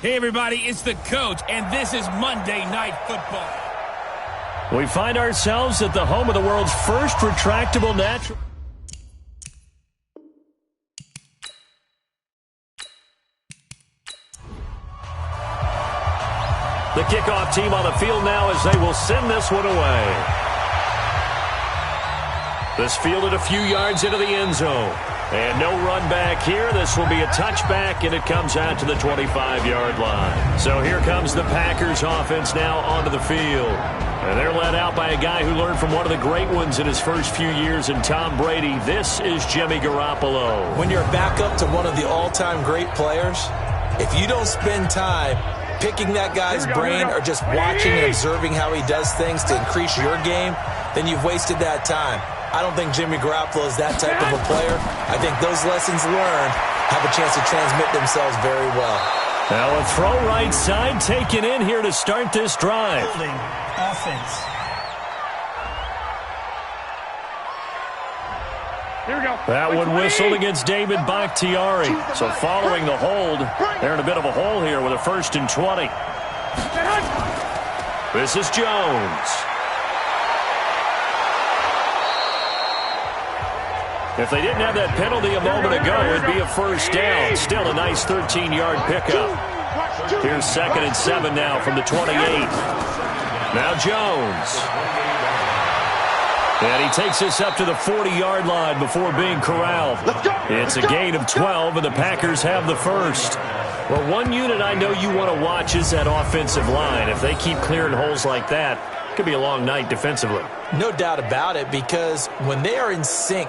Hey, everybody, it's the coach, and this is Monday Night Football. We find ourselves at the home of the world's first retractable natural. The kickoff team on the field now as they will send this one away. This fielded a few yards into the end zone. And no run back here. This will be a touchback, and it comes out to the 25-yard line. So here comes the Packers offense now onto the field. And they're led out by a guy who learned from one of the great ones in his first few years in Tom Brady. This is Jimmy Garoppolo. When you're back up to one of the all-time great players, if you don't spend time picking that guy's brain or just watching and observing how he does things to increase your game, then you've wasted that time. I don't think Jimmy Garoppolo is that type of a player. I think those lessons learned have a chance to transmit themselves very well. Now a throw right side taken in here to start this drive. Holding offense. Here we go. That one whistled against David Bakhtiari. So following the hold, they're in a bit of a hole here with a 1st and 20. This is Jones. If they didn't have that penalty a moment ago, it'd be a first down. Still a nice 13-yard pickup. Here's 2nd and 7 now from the 28. Now Jones. And he takes this up to the 40-yard line before being corralled. It's a gain of 12, and the Packers have the first. Well, one unit I know you want to watch is that offensive line. If they keep clearing holes like that, it could be a long night defensively. No doubt about it, because when they are in sync,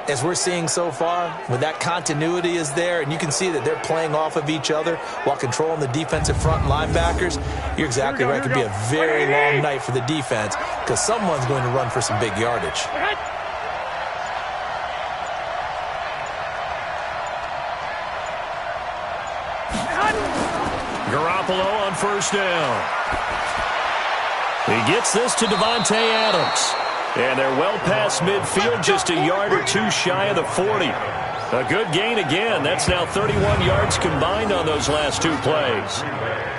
as we're seeing so far, when that continuity is there, and you can see that they're playing off of each other while controlling the defensive front linebackers, you're exactly right. It could be a very long night for the defense because someone's going to run for some big yardage. Garoppolo on 1st down. He gets this to Devontae Adams. And they're well past midfield, just a yard or two shy of the 40. A good gain again. That's now 31 yards combined on those last two plays.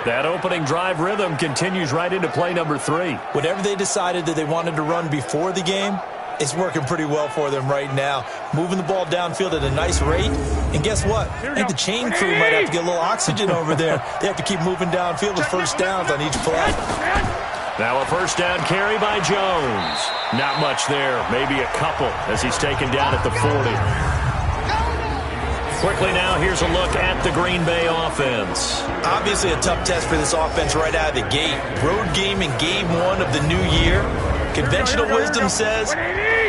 That opening drive rhythm continues right into play number 3. Whatever they decided that they wanted to run before the game, it's working pretty well for them right now. Moving the ball downfield at a nice rate. And guess what? I think the chain crew might have to get a little oxygen over there. They have to keep moving downfield with first downs on each play. Now a 1st down carry by Jones. Not much there, maybe a couple as he's taken down at the 40. Quickly now, here's a look at the Green Bay offense. Obviously a tough test for this offense right out of the gate. Road game in game 1 of the new year. Conventional wisdom says,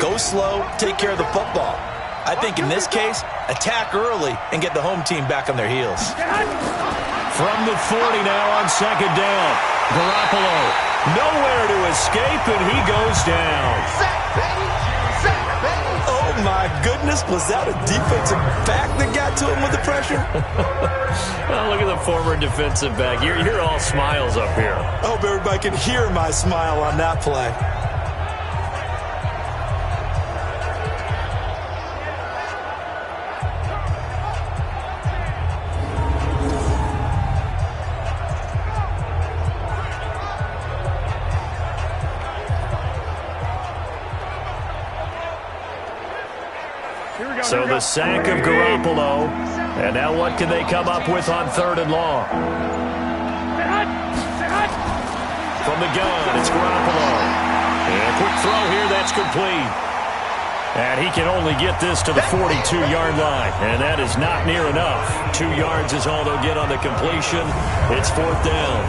go slow, take care of the football. I think in this case, attack early and get the home team back on their heels. From the 40 now on 2nd down. Garoppolo nowhere to escape, and he goes down. Oh, my goodness. Was that a defensive back that got to him with the pressure? Well, look at the former defensive back. You're all smiles up here. I hope everybody can hear my smile on that play. So the sack of Garoppolo. And now what can they come up with on 3rd and long? From the gun, it's Garoppolo. And a quick throw here, that's complete. And he can only get this to the 42-yard line. And that is not near enough. 2 yards is all they'll get on the completion. It's 4th down.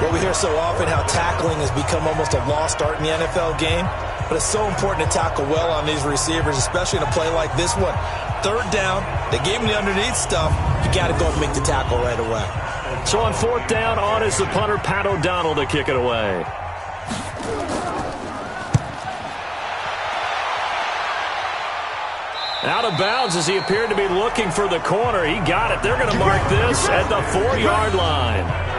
Well, we hear so often how tackling has become almost a lost art in the NFL game. But it's so important to tackle well on these receivers, especially in a play like this one. 3rd down, they gave him the underneath stuff. You got to go and make the tackle right away. So on 4th down, on is the punter, Pat O'Donnell, to kick it away. Out of bounds as he appeared to be looking for the corner. He got it. They're going to mark this at the 4-yard line.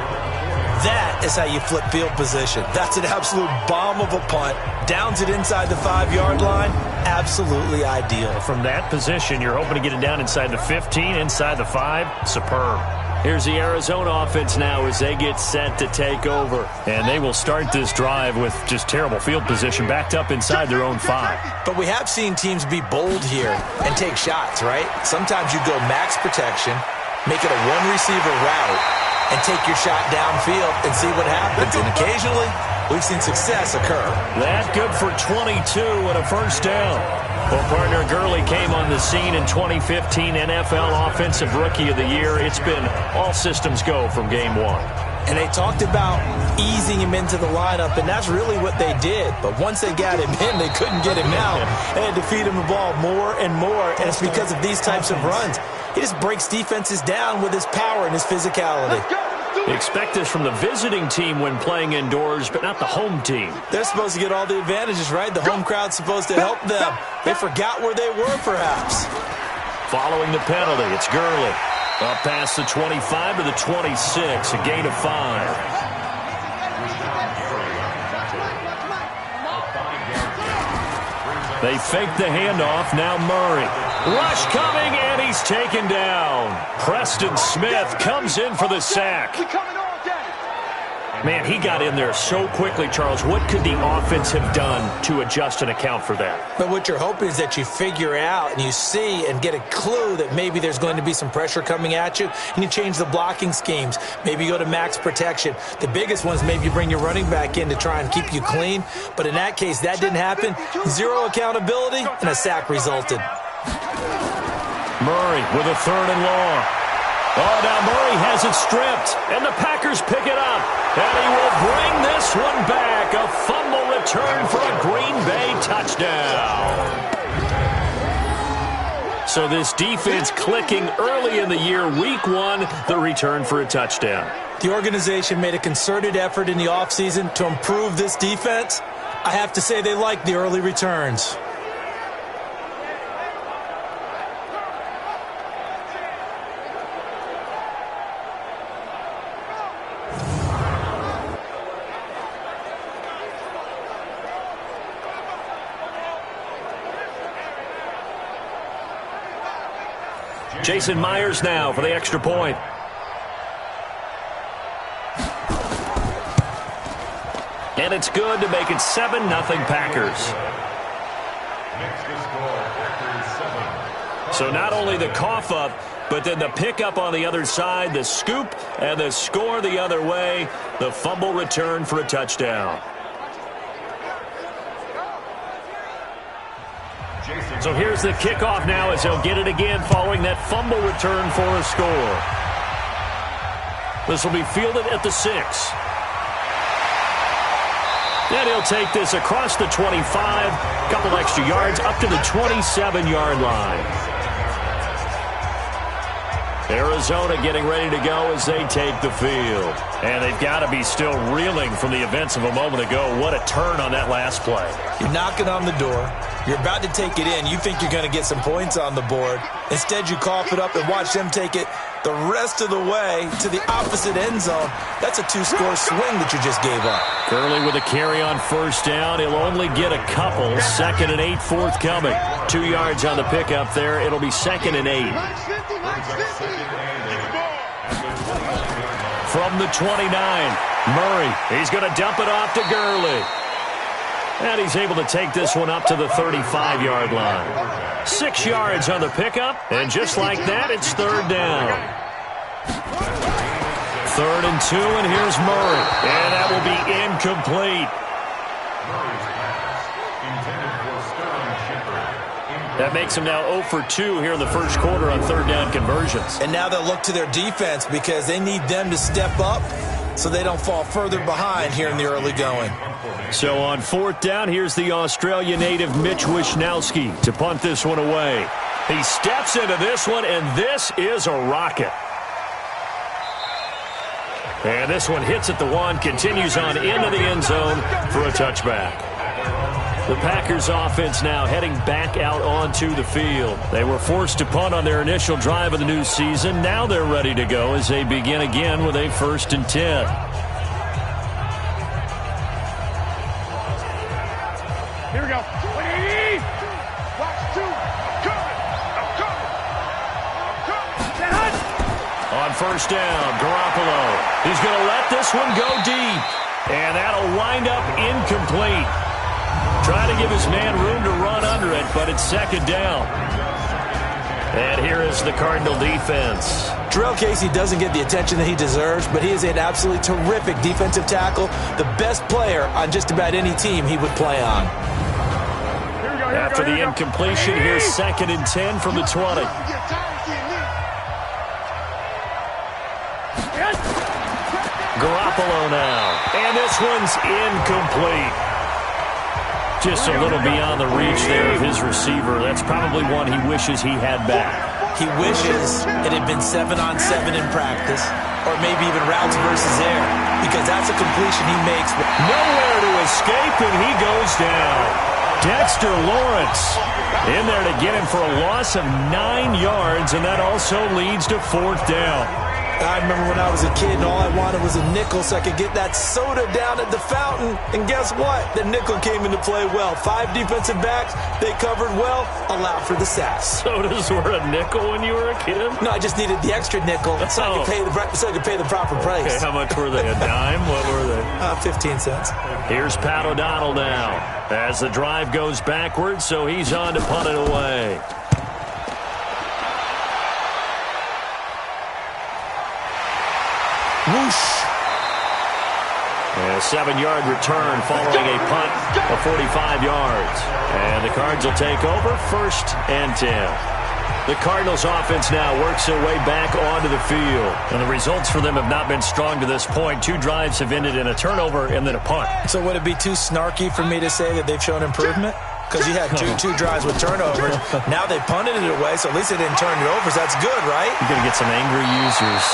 That is how you flip field position. That's an absolute bomb of a punt. Downs it inside the 5-yard line. Absolutely ideal. From that position, you're hoping to get it down inside the 15, inside the 5. Superb. Here's the Arizona offense now as they get set to take over. And they will start this drive with just terrible field position, backed up inside their own 5. But we have seen teams be bold here and take shots, right? Sometimes you go max protection, make it a one-receiver route, and take your shot downfield and see what happens. And occasionally, we've seen success occur. That good for 22 and a first down. Well, partner Gurley came on the scene in 2015 NFL Offensive Rookie of the Year. It's been all systems go from game 1. And they talked about easing him into the lineup, and that's really what they did. But once they got him in, they couldn't get him out. They had to feed him the ball more and more, and it's because of these types of runs. He just breaks defenses down with his power and his physicality. Expect this from the visiting team when playing indoors, but not the home team. They're supposed to get all the advantages, right? The home crowd's supposed to help them. They forgot where they were, perhaps. Following the penalty, it's Gurley. Up past the 25 to the 26, a gain of 5. They fake the handoff, now Murray. Rush coming, and he's taken down. Preston Smith comes in for the sack. Man, he got in there so quickly, Charles. What could the offense have done to adjust and account for that? But what you're hoping is that you figure out and you see and get a clue that maybe there's going to be some pressure coming at you, and you change the blocking schemes. Maybe you go to max protection. The biggest one is maybe you bring your running back in to try and keep you clean. But in that case, that didn't happen. Zero accountability, and a sack resulted. Murray with a 3rd and long. Oh, now Murray has it stripped, and the Packers pick it up. And he will bring this one back. A fumble return for a Green Bay touchdown. So this defense clicking early in the year. Week 1, the return for a touchdown. The organization made a concerted effort in the offseason to improve this defense. I have to say they like the early returns. Jason Myers now for the extra point. And it's good to make it 7-0 Packers. So not only the cough up, but then the pickup on the other side, the scoop, and the score the other way. The fumble return for a touchdown. So here's the kickoff now as he'll get it again following that fumble return for a score. This will be fielded at the 6. And he'll take this across the 25, a couple extra yards up to the 27-yard line. Arizona getting ready to go as they take the field. And they've got to be still reeling from the events of a moment ago. What a turn on that last play. You're knocking on the door. You're about to take it in. You think you're going to get some points on the board. Instead, you cough it up and watch them take it the rest of the way to the opposite end zone. That's a 2-score swing that you just gave up. Gurley with a carry on first down. He'll only get a couple. 2nd and 8 forthcoming. 2 yards on the pickup there. It'll be 2nd and 8. From the 29, Murray. He's going to dump it off to Gurley. And he's able to take this one up to the 35-yard line. 6 yards on the pickup, and just like that, it's 3rd down. 3rd and 2, and here's Murray. And that will be incomplete. That makes him now 0 for 2 here in the first quarter on 3rd down conversions. And now they'll look to their defense because they need them to step up so they don't fall further behind here in the early going. So on 4th down, here's the Australia native Mitch Wishnowsky to punt this one away. He steps into this one, and this is a rocket. And this one hits at the 1, continues on into the end zone for a touchback. The Packers offense now heading back out onto the field. They were forced to punt on their initial drive of the new season. Now they're ready to go as they begin again with a 1st and 10. Here we go. 180. Box 2. I'm coming. first down. Garoppolo. He's going to let this one go deep. And that'll wind up incomplete. Trying to give his man room to run under it, but it's second down. And here is the Cardinal defense. Terrell Casey doesn't get the attention that he deserves, but he is an absolutely terrific defensive tackle, the best player on just about any team he would play on. After the incompletion, here's 2nd and 10 from the 20. Garoppolo now. And this one's incomplete. Just a little beyond the reach there of his receiver. That's probably one he wishes he had back. He wishes it had been 7-on-7 in practice, or maybe even routes versus air, because that's a completion he makes. Nowhere to escape, and he goes down. Dexter Lawrence in there to get him for a loss of 9 yards, and that also leads to 4th down. I remember when I was a kid and all I wanted was a nickel so I could get that soda down at the fountain. And guess what? The nickel came into play well. 5 defensive backs, they covered well, allowed for the sacks. Sodas were a nickel when you were a kid? No, I just needed the extra nickel so I could pay the proper price. Okay, how much were they? A dime? What were they? 15 cents. Here's Pat O'Donnell now as the drive goes backwards, so he's on to punt it away. Whoosh. A 7-yard return following a punt of 45 yards. And the Cards will take over 1st and 10. The Cardinals offense now works their way back onto the field. And the results for them have not been strong to this point. 2 drives have ended in a turnover and then a punt. So would it be too snarky for me to say that they've shown improvement? Because you had two drives with turnovers. Now they punted it away, so at least they didn't turn it over. So that's good, right? You're going to get some angry users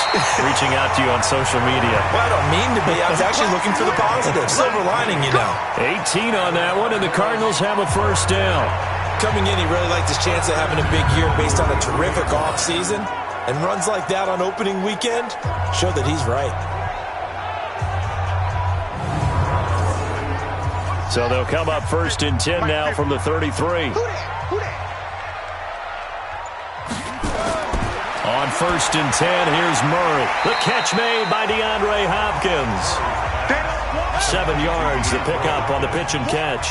reaching out to you on social media. Well, I don't mean to be. I was actually looking for the positive. Silver lining, you know. 18 on that one, and the Cardinals have a 1st down. Coming in, he really liked his chance of having a big year based on a terrific offseason. And runs like that on opening weekend show that he's right. So they'll come up 1st and 10 now from the 33. On 1st and 10, here's Murray. The catch made by DeAndre Hopkins. 7 yards, the pickup on the pitch and catch.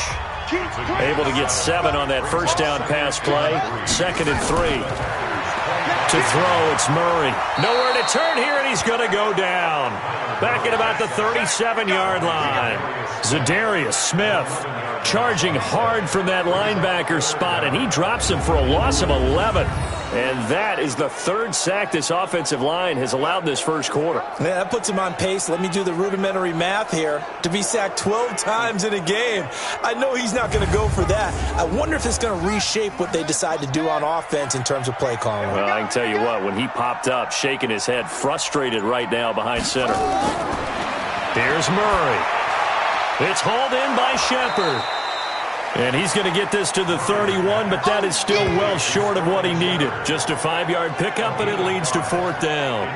Able to get 7 on that 1st down pass play. 2nd and 3. To throw, it's Murray. Nowhere to turn here, and he's going to go down. Back at about the 37-yard line. Zadarius Smith charging hard from that linebacker spot, and he drops him for a loss of 11. And that is the 3rd sack this offensive line has allowed this first quarter. Yeah, that puts him on pace. Let me do the rudimentary math here. To be sacked 12 times in a game. I know he's not going to go for that. I wonder if it's going to reshape what they decide to do on offense in terms of play calling. Well, I can tell you what, when he popped up, shaking his head, frustrated right now behind center. Here's Murray. It's hauled in by Shepard. And he's going to get this to the 31, but that is still well short of what he needed. Just a 5-yard pickup, and it leads to 4th down.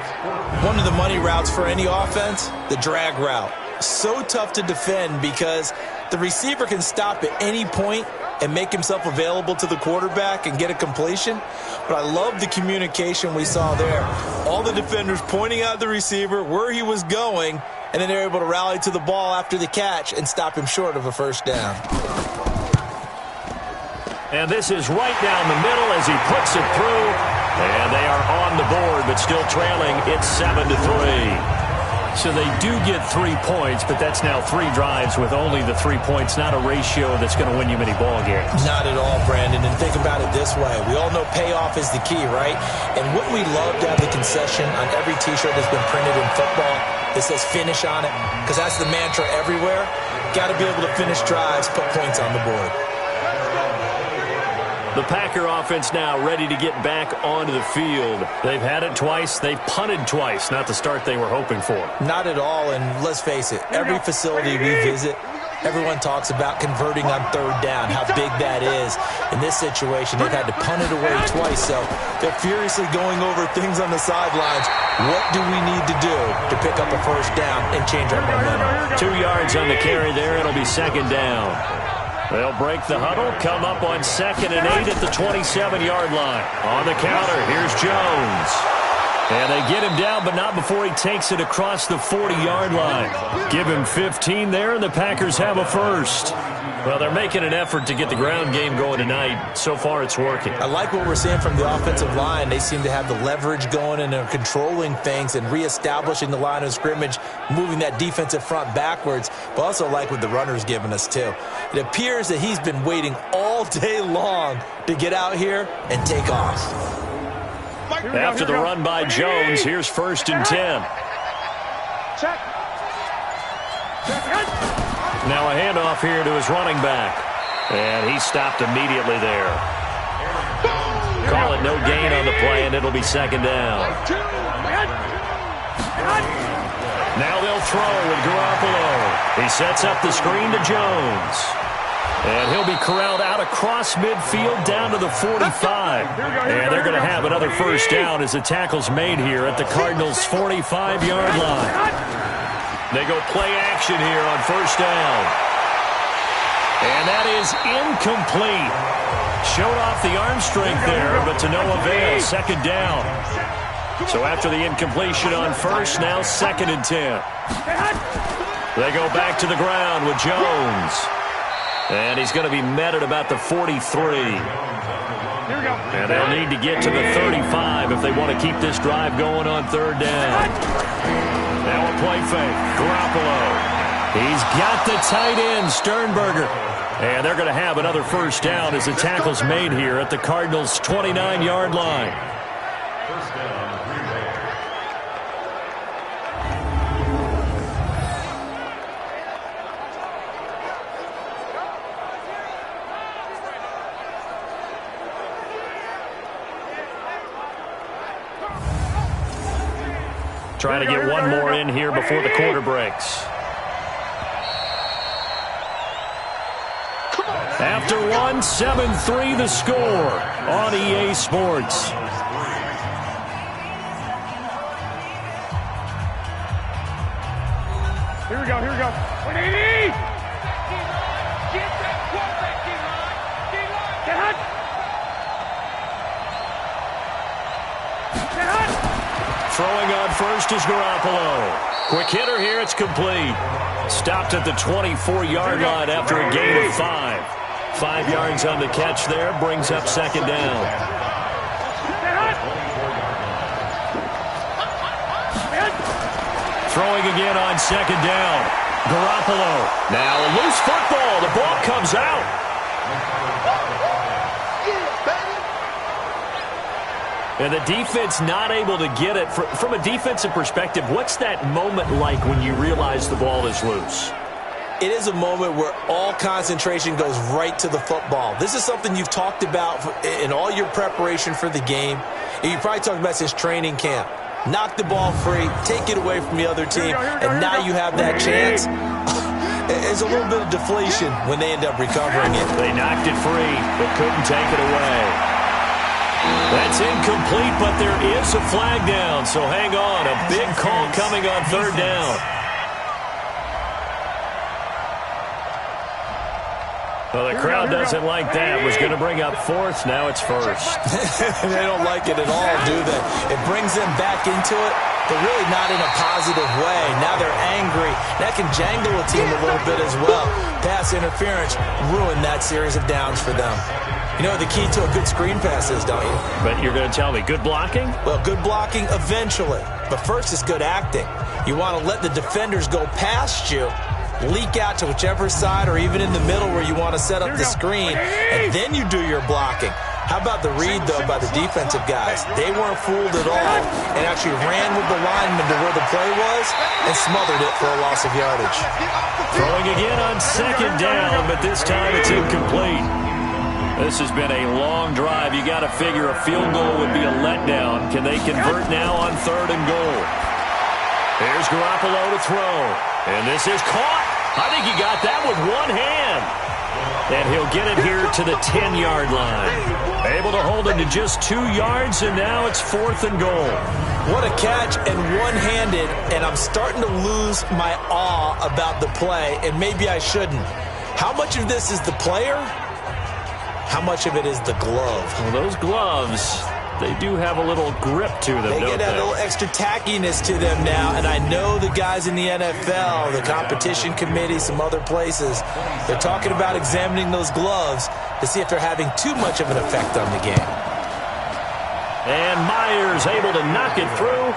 One of the money routes for any offense, the drag route. So tough to defend because the receiver can stop at any point and make himself available to the quarterback and get a completion. But I love the communication we saw there. All the defenders pointing out the receiver, where he was going, and then they're able to rally to the ball after the catch and stop him short of a 1st down. And this is right down the middle as he puts it through. And they are on the board, but still trailing. It's 7-3. So they do get 3 points, but that's now 3 drives with only the 3 points. Not a ratio that's going to win you many ball games. Not at all, Brandon. And think about it this way. We all know payoff is the key, right? And wouldn't we love to have the concession on every T-shirt that's been printed in football that says finish on it? Because that's the mantra everywhere. Got to be able to finish drives, put points on the board. The Packer offense now ready to get back onto the field. They've had it twice. They've punted twice. Not the start they were hoping for. Not at all, and let's face it, every facility we visit, everyone talks about converting on 3rd down, how big that is. In this situation, they've had to punt it away twice, so they're furiously going over things on the sidelines. What do we need to do to pick up a 1st down and change our momentum? 2 yards on the carry there. It'll be 2nd down. They'll break the huddle, come up on 2nd and 8 at the 27-yard line. On the counter, here's Jones. And they get him down, but not before he takes it across the 40-yard line. Give him 15 there, and the Packers have a first. Well, they're making an effort to get the ground game going tonight. So far, it's working. I like what we're seeing from the offensive line. They seem to have the leverage going, and they're controlling things and reestablishing the line of scrimmage, moving that defensive front backwards, but also like what the runner's giving us, too. It appears that he's been waiting all day long to get out here and take off. After the run by Jones, here's 1st and 10. Check. Now a handoff here to his running back. And he stopped immediately there. Call it no gain on the play, and it'll be 2nd down. Now they'll throw with Garoppolo. He sets up the screen to Jones. And he'll be corralled out across midfield down to the 45. And they're going to have another first down as the tackle's made here at the Cardinals' 45-yard line. They go play action here on 1st down. And that is incomplete. Showed off the arm strength there, but to no avail. 2nd down. So after the incompletion on 1st, now 2nd and 10. They go back to the ground with Jones. And he's going to be met at about the 43. And they'll need to get to the 35 if they want to keep this drive going on 3rd down. Now a play fake. Garoppolo. He's got the tight end, Sternberger. And they're going to have another first down as the tackle's made here at the Cardinals' 29-yard line. Trying to get one more in here before the quarter breaks. After one, 7-3 the score on EA Sports. Here we go, here we go. 180! Get that quarterback, D-line. Get hot! Get hot! Throwing on 1st is Garoppolo. Quick hitter here, it's complete. Stopped at the 24-yard line after a gain of 5. 5 yards on the catch there, brings up 2nd down. Throwing again on 2nd down. Garoppolo. Now a loose football. The ball comes out. And the defense not able to get it. From a defensive perspective, what's that moment like when you realize the ball is loose? It is a moment where all concentration goes right to the football. This is something you've talked about in all your preparation for the game. And you probably talked about since training camp. Knock the ball free, take it away from the other team, and now you have that chance. There's a little bit of deflation when they end up recovering it. They knocked it free, but couldn't take it away. That's incomplete, but there is a flag down, so hang on. A big call coming on 3rd down. Well, the crowd doesn't like that. Was going to bring up 4th. Now it's 1st. They don't like it at all, do they? It brings them back into it, but really not in a positive way. Now they're angry. That can jangle a team a little bit as well. Pass interference ruined that series of downs for them. You know the key to a good screen pass is, don't you? But you're going to tell me, good blocking? Well, good blocking eventually. But first is good acting. You want to let the defenders go past you, leak out to whichever side or even in the middle where you want to set up the screen, and then you do your blocking. How about the read, though, by the defensive guys? They weren't fooled at all and actually ran with the lineman to where the play was and smothered it for a loss of yardage. Throwing again on 2nd down, but this time it's incomplete. This has been a long drive. You got to figure a field goal would be a letdown. Can they convert now on 3rd and goal? Here's Garoppolo to throw. And this is caught. I think he got that with one hand. And he'll get it here to the 10-yard line. Able to hold him to just 2 yards, and now it's 4th and goal. What a catch, and one-handed, and I'm starting to lose my awe about the play, and maybe I shouldn't. How much of this is the player? How much of it is the glove? Well, those gloves, they do have a little grip to them, They don't get that little extra tackiness to them now, and I know the guys in the NFL, the competition committee, some other places, they're talking about examining those gloves to see if they're having too much of an effect on the game. And Myers able to knock it through,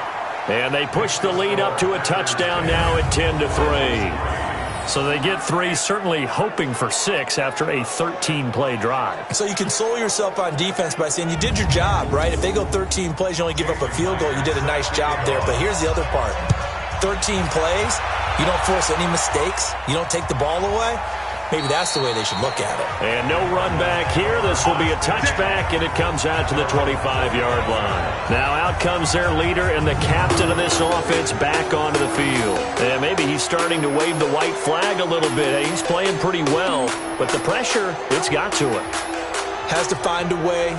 and they push the lead up to a touchdown now at 10-3. So they get 3, certainly hoping for 6 after a 13-play drive. So you console yourself on defense by saying you did your job, right? If they go 13 plays, you only give up a field goal, you did a nice job there. But here's the other part. 13 plays, you don't force any mistakes, you don't take the ball away. Maybe that's the way they should look at it. And no run back here. This will be a touchback, and it comes out to the 25-yard line. Now out comes their leader and the captain of this offense back onto the field. And maybe he's starting to wave the white flag a little bit. He's playing pretty well, but the pressure, it's got to him. Has to find a way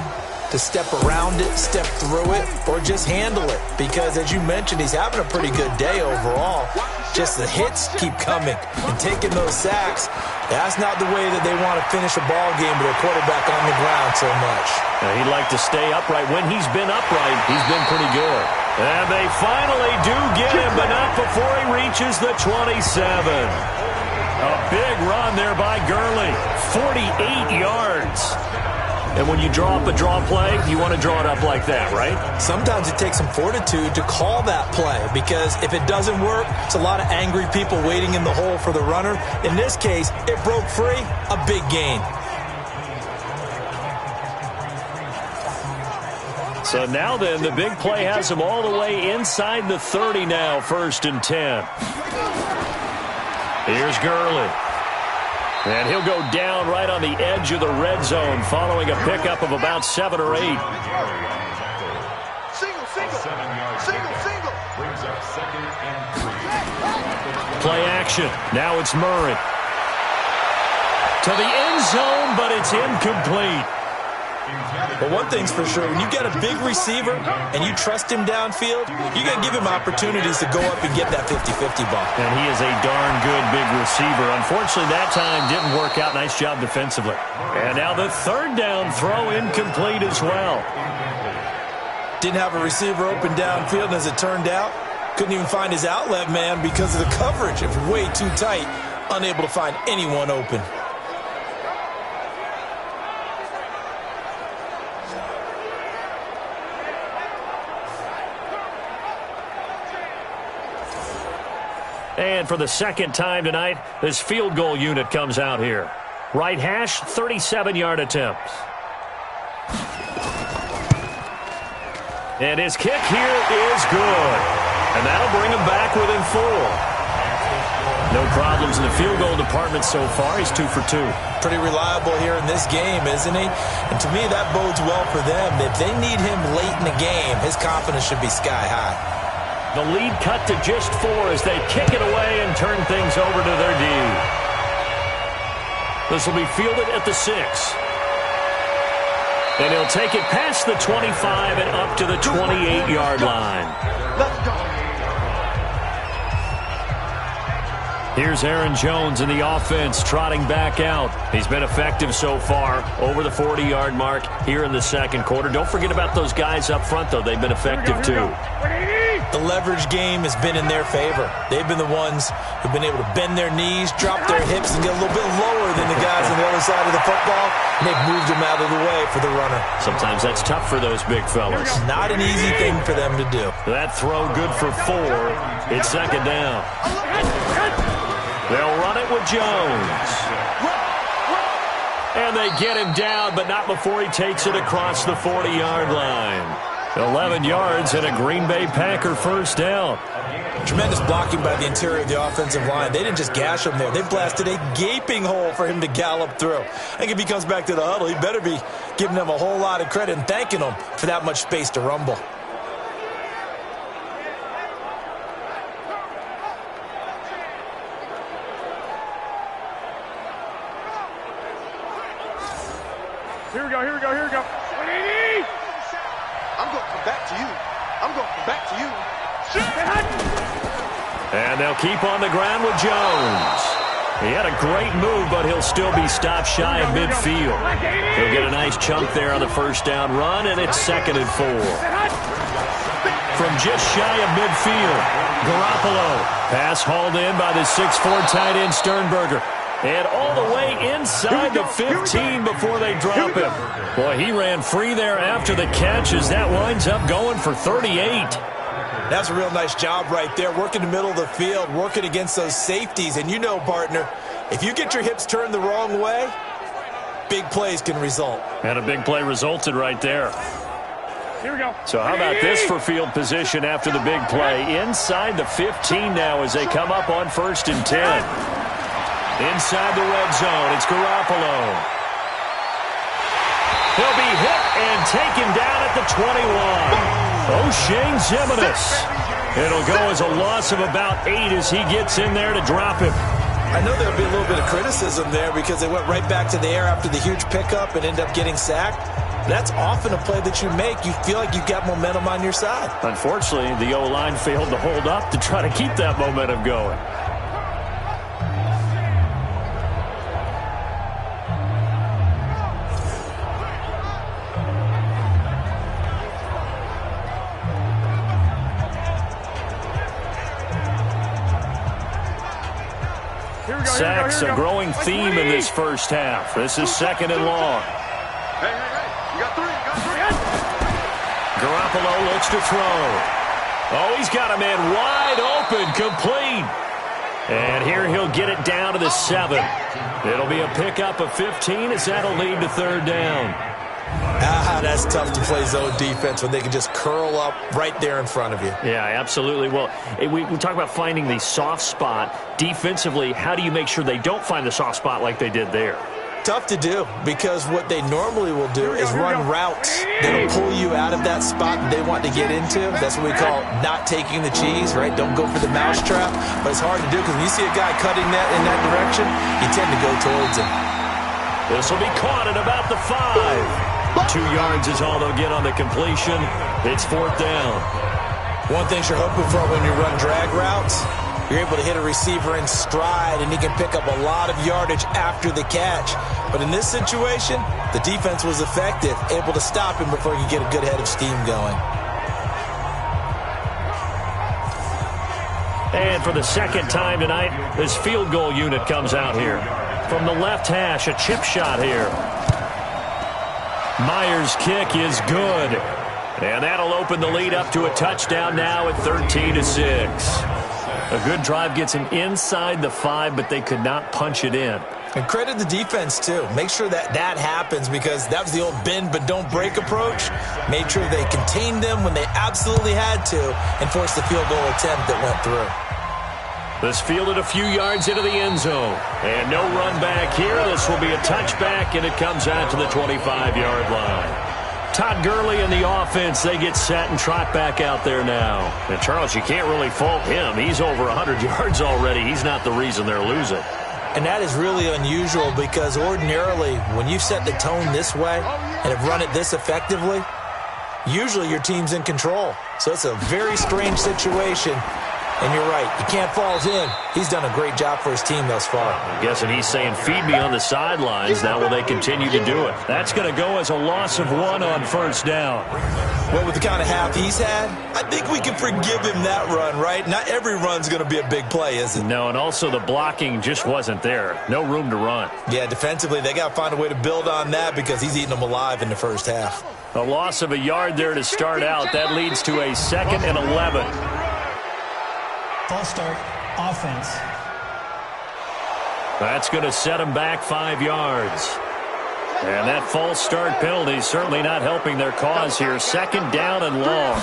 to step around it, step through it, or just handle it. Because, as you mentioned, he's having a pretty good day overall. Just the hits keep coming and taking those sacks. That's not the way that they want to finish a ball game with a quarterback on the ground so much. Now, he'd like to stay upright. When he's been upright, he's been pretty good. And they finally do get him, but not before he reaches the 27. A big run there by Gurley. 48 yards. And when you draw up a draw play, you want to draw it up like that, right? Sometimes it takes some fortitude to call that play, because if it doesn't work, it's a lot of angry people waiting in the hole for the runner. In this case, it broke free, a big gain. So now then, the big play has him all the way inside the 30 now, 1st and 10. Here's Gurley. And he'll go down right on the edge of the red zone following a pickup of about 7 or 8. Single. Brings up 2nd and 3. Play action. Now it's Murray. To the end zone, but it's incomplete. But one thing's for sure, when you get a big receiver and you trust him downfield, you're going to give him opportunities to go up and get that 50-50 ball. And he is a darn good big receiver. Unfortunately, that time didn't work out. Nice job defensively. And now the 3rd down throw incomplete as well. Didn't have a receiver open downfield, and as it turned out, couldn't even find his outlet man because of the coverage. It was way too tight, unable to find anyone open. And for the 2nd time tonight, this field goal unit comes out here. Right hash, 37-yard attempt. And his kick here is good. And that'll bring him back within 4. No problems in the field goal department so far. He's 2 for 2. Pretty reliable here in this game, isn't he? And to me, that bodes well for them. If they need him late in the game, his confidence should be sky high. The lead cut to just 4 as they kick it away and turn things over to their D. This will be fielded at the 6. And he'll take it past the 25 and up to the 28-yard line. Let's go. Here's Aaron Jones in the offense trotting back out. He's been effective so far over the 40-yard mark here in the 2nd quarter. Don't forget about those guys up front, though. They've been effective, too. The leverage game has been in their favor. They've been the ones who've been able to bend their knees, drop their hips, and get a little bit lower than the guys on the other side of the football, and they've moved them out of the way for the runner. Sometimes that's tough for those big fellas. Not an easy thing for them to do. That throw good for 4. It's 2nd down. They'll run it with Jones. And they get him down, but not before he takes it across the 40-yard line. 11 yards and a Green Bay Packer 1st down. Tremendous blocking by the interior of the offensive line. They didn't just gash him there. They blasted a gaping hole for him to gallop through. I think if he comes back to the huddle, he better be giving them a whole lot of credit and thanking them for that much space to rumble. Here we go. 180. I'm going to come back to you. And they'll keep on the ground with Jones. He had a great move, but he'll still be stopped shy of midfield. He'll get a nice chunk there on the first down run, and it's 2nd and 4. From just shy of midfield, Garoppolo. Pass hauled in by the 6'4" tight end Sternberger. And all the way inside the 15 before they drop him. Boy, he ran free there after the catch as that winds up going for 38. That's a real nice job right there, working the middle of the field, working against those safeties. And you know, partner, if you get your hips turned the wrong way, big plays can result. And a big play resulted right there. Here we go. So how about this for field position after the big play? Inside the 15 now as they come up on 1st and 10. Inside the red zone, it's Garoppolo. He'll be hit and taken down at the 21. O'Shane Ximines. It'll go as a loss of about 8 as he gets in there to drop him. I know there'll be a little bit of criticism there because they went right back to the air after the huge pickup and end up getting sacked. That's often a play that you make. You feel like you've got momentum on your side. Unfortunately, the O-line failed to hold up to try to keep that momentum going. Sacks, a growing theme in this first half. This is 2nd and long. Hey, you got 3, Garoppolo looks to throw. Oh, he's got a man wide open, complete. And here he'll get it down to the 7. It'll be a pickup of 15 as that'll lead to 3rd down. That's tough to play zone defense when they can just curl up right there in front of you. Yeah, absolutely. Well, we talk about finding the soft spot. Defensively, how do you make sure they don't find the soft spot like they did there? Tough to do because what they normally will do is run routes that'll pull you out of that spot that they want to get into. That's what we call not taking the cheese, right? Don't go for the mousetrap. But it's hard to do because when you see a guy cutting that in that direction, you tend to go towards him. This will be caught at about the 5. 2 yards is all they'll get on the completion. It's 4th down. One thing you're hoping for when you run drag routes, you're able to hit a receiver in stride, and he can pick up a lot of yardage after the catch. But in this situation, the defense was effective, able to stop him before he could get a good head of steam going. And for the 2nd time tonight, this field goal unit comes out here. From the left hash, a chip shot here. Myers' kick is good. And that'll open the lead up to a touchdown now at 13-6. A good drive gets him inside the 5, but they could not punch it in. And credit the defense, too. Make sure that happens because that was the old bend but don't break approach. Made sure they contained them when they absolutely had to and forced the field goal attempt that went through. This fielded a few yards into the end zone. And no run back here. This will be a touchback, and it comes out to the 25-yard line. Todd Gurley and the offense, they get set and trot back out there now. And, Charles, you can't really fault him. He's over 100 yards already. He's not the reason they're losing. And that is really unusual because ordinarily when you set the tone this way and have run it this effectively, usually your team's in control. So it's a very strange situation. And you're right, you can't fault him. He's done a great job for his team thus far. I'm guessing he's saying, feed me on the sidelines. Now will they continue to do it? That's going to go as a loss of 1 on 1st down. Well, with the kind of half he's had, I think we can forgive him that run, right? Not every run's going to be a big play, is it? No, and also the blocking just wasn't there. No room to run. Yeah, defensively, they got to find a way to build on that because he's eating them alive in the first half. A loss of a yard there to start out. That leads to a 2nd and 11. False start, offense. That's going to set him back 5 yards. And that false start penalty is certainly not helping their cause here. 2nd down and long.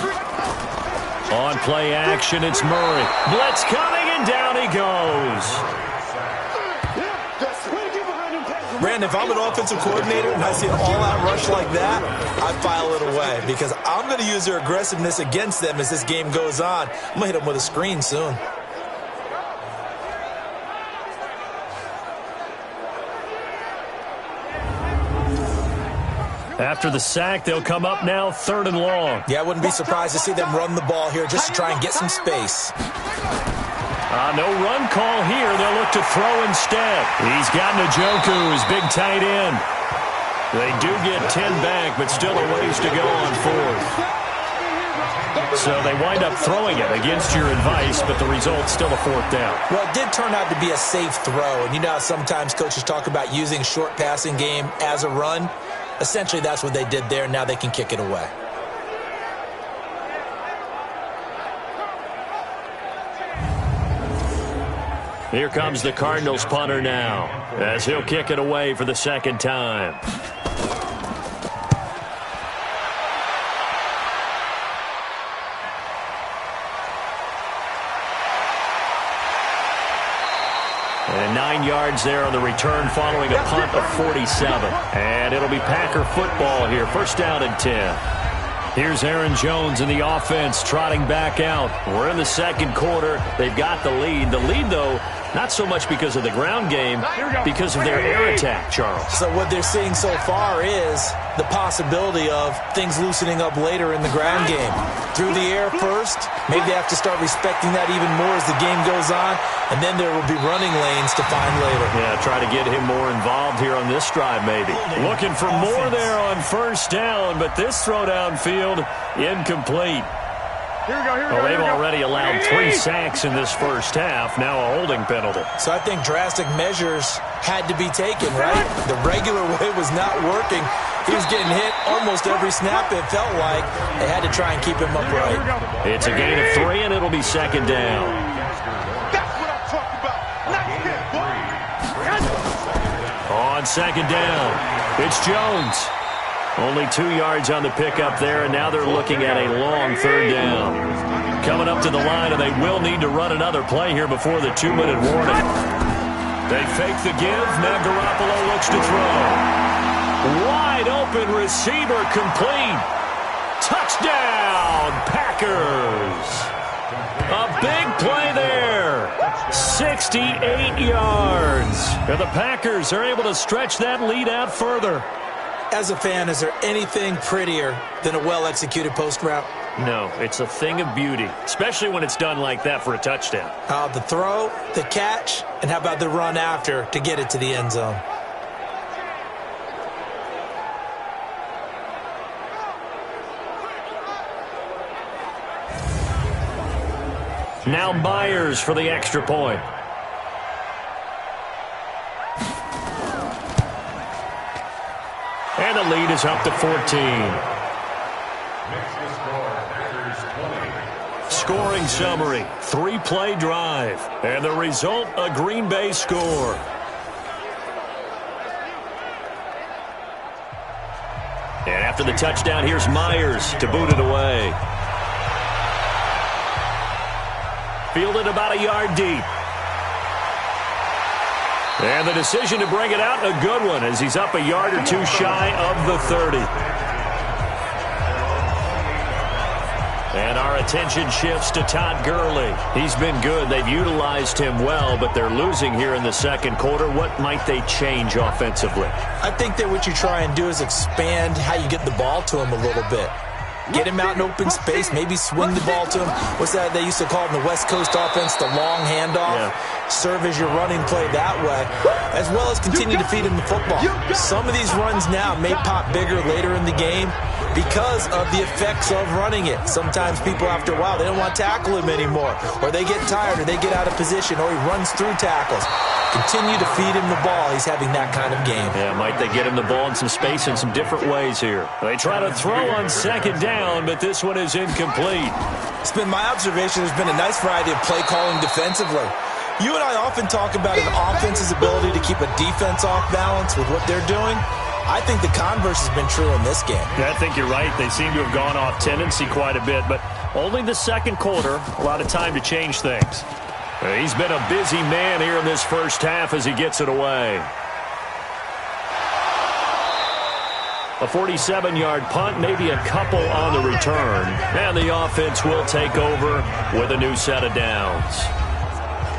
On play action, it's Murray. Blitz coming, and down he goes. Brandon, if I'm an offensive coordinator and I see an all-out rush like that, I file it away because I'm going to use their aggressiveness against them as this game goes on. I'm going to hit them with a screen soon. After the sack, they'll come up now 3rd and long. Yeah, I wouldn't be surprised to see them run the ball here just to try and get some space. No run call here. They'll look to throw instead. He's got Njoku, his big tight end. They do get 10 back, but still a ways to go on fourth. So they wind up throwing it against your advice, but the result's still a fourth down. Well, it did turn out to be a safe throw. And you know how sometimes coaches talk about using short passing game as a run? Essentially, that's what they did there. Now they can kick it away. Here comes the Cardinals punter now, as he'll kick it away for the second time. And 9 yards there on the return following a punt of 47. And it'll be Packer football here. First down and 10. Here's Aaron Jones in the offense trotting back out. We're in the second quarter. They've got the lead. The lead, though, not so much because of the ground game, because of their air attack, Charles. So what they're seeing so far is the possibility of things loosening up later in the ground game. Through the air first, maybe they have to start respecting that even more as the game goes on, and then there will be running lanes to find later. Yeah, try to get him more involved here on this drive maybe. Looking for more there on first down, but this throw downfield, incomplete. Here we go, here we Well, go. they've already allowed 3 sacks in this first half, now a holding penalty. So I think drastic measures had to be taken, right? The regular way was not working. He was getting hit almost every snap, it felt like. They had to try and keep him upright. It's a gain of 3, and it'll be second down. That's what I'm talking about. Nice hit, boy. On second down, it's Jones. Only 2 yards on the pickup there, and now they're looking at a long third down. Coming up to the line, and they will need to run another play here before the 2-minute warning. They fake the give. Now Garoppolo looks to throw. Wide open receiver complete. Touchdown, Packers. A big play there. 68 yards. And the Packers are able to stretch that lead out further. As a fan, is there anything prettier than a well-executed post route? No, it's a thing of beauty, especially when it's done like that for a touchdown. The throw, the catch, and how about the run after to get it to the end zone? Now Myers for the extra point. And the lead is up to 14. Scoring summary, 3-play drive. And the result, a Green Bay score. And after the touchdown, here's Myers to boot it away. Fielded about a yard deep. And the decision to bring it out, a good one, as he's up a yard or 2 shy of the 30. And our attention shifts to Todd Gurley. He's been good. They've utilized him well, but they're losing here in the second quarter. What might they change offensively? I think that what you try and do is expand how you get the ball to him a little bit. Get him out in open space, maybe swing the ball to him. What's that they used to call it in the West Coast offense, the long handoff? Yeah. Serve as your running play that way, as well as continue to feed him the football. Some of these runs now may pop bigger later in the game because of the effects of running it. Sometimes people, after a while, they don't want to tackle him anymore, or they get tired, or they get out of position, or he runs through tackles. Continue to feed him the ball. He's having that kind of game. Yeah, might they get him the ball in some space in some different ways here. They try to throw on second down, but this one is incomplete. It's been my observation there's been a nice variety of play calling defensively. You and I often talk about an offense's ability to keep a defense off balance with what they're doing. I think the converse has been true in this game. Yeah, I think you're right. They seem to have gone off tendency quite a bit, but only the second quarter, a lot of time to change things. He's been a busy man here in this first half as he gets it away. A 47-yard punt, maybe a couple on the return. And the offense will take over with a new set of downs.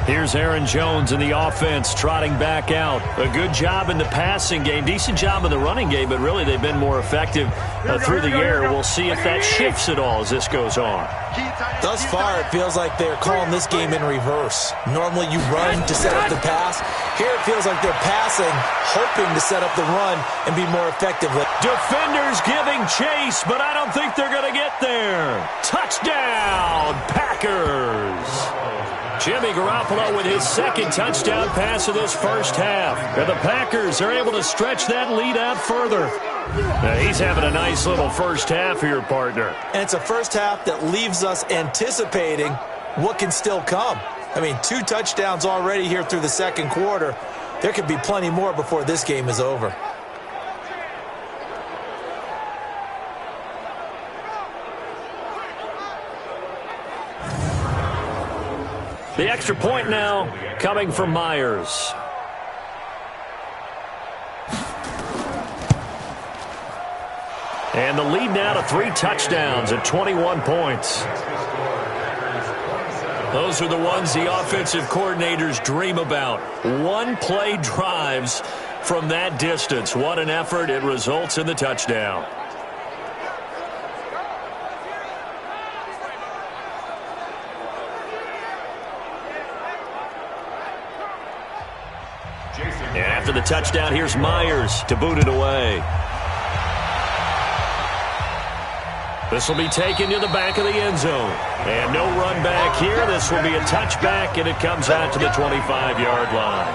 Here's Aaron Jones in the offense, trotting back out. A good job in the passing game, decent job in the running game, but really they've been more effective through the air. We'll see if that shifts at all as this goes on. Thus far, it feels like they're calling this game in reverse. Normally you run to set up the pass. Here it feels like they're passing, hoping to set up the run and be more effective. Defenders giving chase, but I don't think they're going to get there. Touchdown, Packers! Jimmy Garoppolo with his second touchdown pass of this first half. And the Packers are able to stretch that lead out further. Now, he's having a nice little first half here, partner. And it's a first half that leaves us anticipating what can still come. I mean, 2 touchdowns already here through the second quarter. There could be plenty more before this game is over. The extra point now coming from Myers. And the lead now to 3 touchdowns at 21 points. Those are the ones the offensive coordinators dream about. One-play drives from that distance. What an effort. It results in the touchdown. And after the touchdown, here's Myers to boot it away. This will be taken to the back of the end zone. And no run back here. This will be a touchback, and it comes out to the 25-yard line.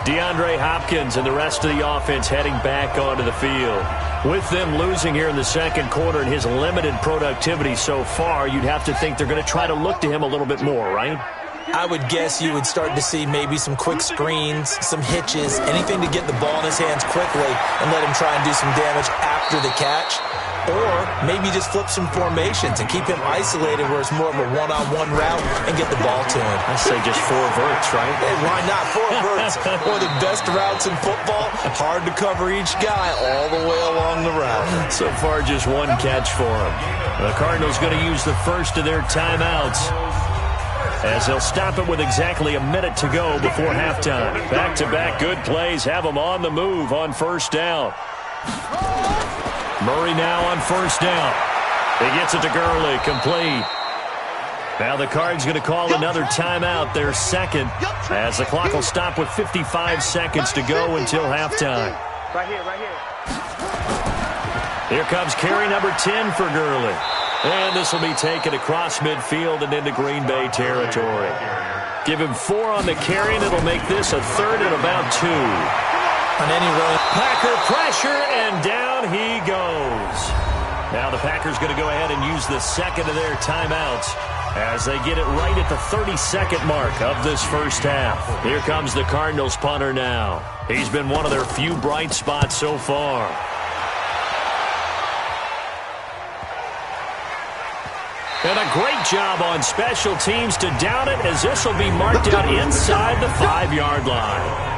DeAndre Hopkins and the rest of the offense heading back onto the field. With them losing here in the second quarter and his limited productivity so far, you'd have to think they're going to try to look to him a little bit more, right? I would guess you would start to see maybe some quick screens, some hitches, anything to get the ball in his hands quickly and let him try and do some damage after the catch. Or maybe just flip some formations and keep him isolated where it's more of a one-on-one route and get the ball to him. I say just 4 verts, right? Hey, why not 4 verts? One of the best routes in football. Hard to cover each guy all the way along the route. So far, just 1 catch for him. The Cardinals going to use the first of their timeouts, as they'll stop it with exactly a minute to go before halftime. Back-to-back good plays have them on the move on first down. Murray now on first down. He gets it to Gurley, complete. Now the Cards going to call another timeout, their second, as the clock will stop with 55 seconds to go until halftime. Right here, right here. Here comes carry number 10 for Gurley. And this will be taken across midfield and into Green Bay territory. Give him 4 on the carry, and it'll make this a third and about 2. On any run, Packer pressure, and down he goes. Now the Packers going to go ahead and use the second of their timeouts as they get it right at the 30-second mark of this first half. Here comes the Cardinals punter now. He's been one of their few bright spots so far. And a great job on special teams to down it, as this will be marked out inside the 5-yard line.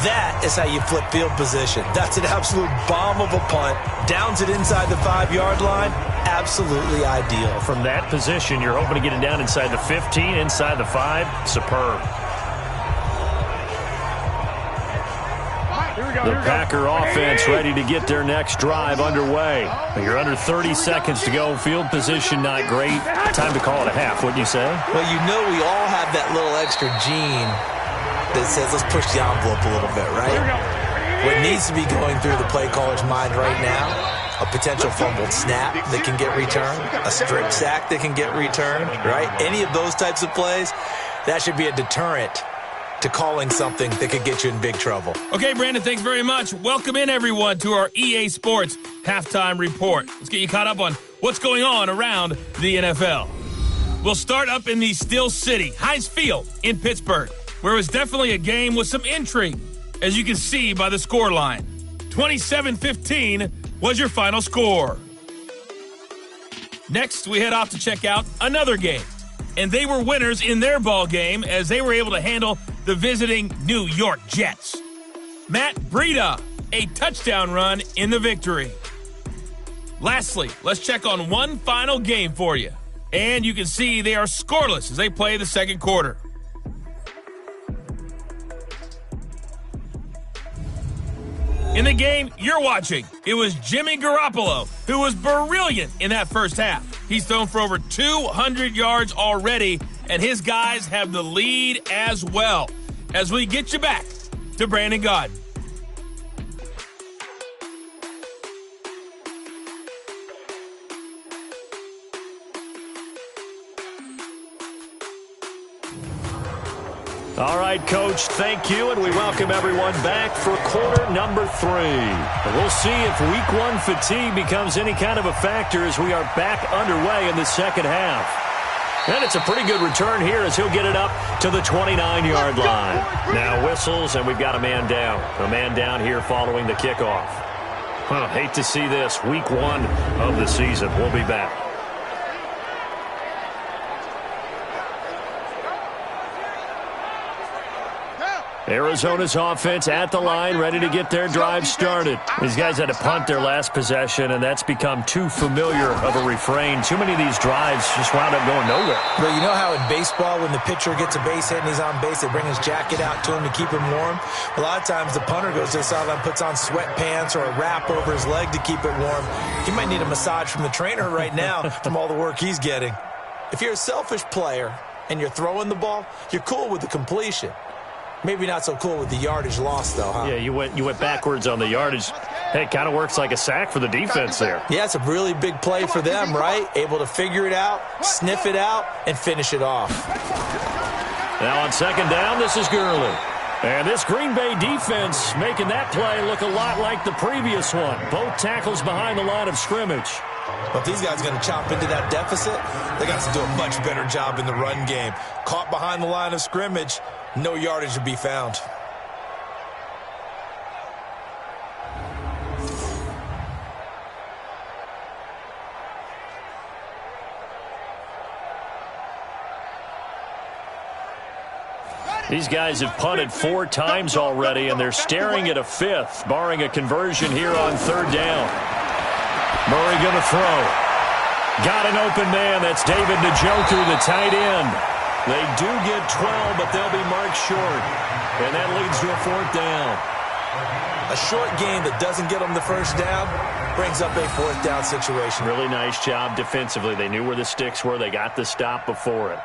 That is how you flip field position. That's an absolute bomb of a punt. Downs it inside the 5-yard line. Absolutely ideal. From that position, you're hoping to get it down inside the 15, inside the 5. Superb. The Packer offense ready to get their next drive underway. You're under 30 seconds to go. Field position not great. Time to call it a half, wouldn't you say? Well, you know we all have that little extra gene that says let's push the envelope a little bit, right? What needs to be going through the play caller's mind right now, a potential fumbled snap that can get returned, a strip sack that can get returned, right? Any of those types of plays, that should be a deterrent to calling something that could get you in big trouble. Okay, Brandon, thanks very much. Welcome in, everyone, to our EA Sports Halftime Report. Let's get you caught up on what's going on around the NFL. We'll start up in the Steel City, Heinz Field in Pittsburgh, where it was definitely a game with some intrigue, as you can see by the scoreline. 27-15 was your final score. Next, we head off to check out another game. And they were winners in their ball game as they were able to handle the visiting New York Jets. Matt Breida, a touchdown run in the victory. Lastly, let's check on one final game for you. And you can see they are scoreless as they play the second quarter. In the game you're watching, it was Jimmy Garoppolo who was brilliant in that first half. He's thrown for over 200 yards already, and his guys have the lead as well. As we get you back to Brandon Gaudin. All right, Coach, thank you, and we welcome everyone back for quarter number 3. And we'll see if week 1 fatigue becomes any kind of a factor as we are back underway in the second half. And it's a pretty good return here as he'll get it up to the 29-yard line. Now whistles, and we've got a man down. A man down here following the kickoff. Hate to see this. Week 1 of the season. We'll be back. Arizona's offense at the line, ready to get their drive started. These guys had to punt their last possession, and that's become too familiar of a refrain. Too many of these drives just wound up going nowhere. Well, you know how in baseball, when the pitcher gets a base hit and he's on base, they bring his jacket out to him to keep him warm? A lot of times the punter goes to the sideline, puts on sweatpants or a wrap over his leg to keep it warm. He might need a massage from the trainer right now from all the work he's getting. If you're a selfish player and you're throwing the ball, you're cool with the completion. Maybe not so cool with the yardage loss, though, huh? Yeah, you went backwards on the yardage. Hey, it kind of works like a sack for the defense there. Yeah, it's a really big play for them, right? Able to figure it out, sniff it out, and finish it off. Now on second down, this is Gurley. And this Green Bay defense making that play look a lot like the previous one. Both tackles behind the line of scrimmage. But if these guys are going to chop into that deficit, they got to do a much better job in the run game. Caught behind the line of scrimmage, no yardage to be found. These guys have punted 4 times already, and they're staring at a 5th, barring a conversion here on third down. Murray going to throw. Got an open man. That's David Njoku, the tight end. They do get 12, but they'll be marked short. And that leads to a 4th down. A short game that doesn't get them the first down brings up a 4th down situation. Really nice job defensively. They knew where the sticks were. They got the stop before it.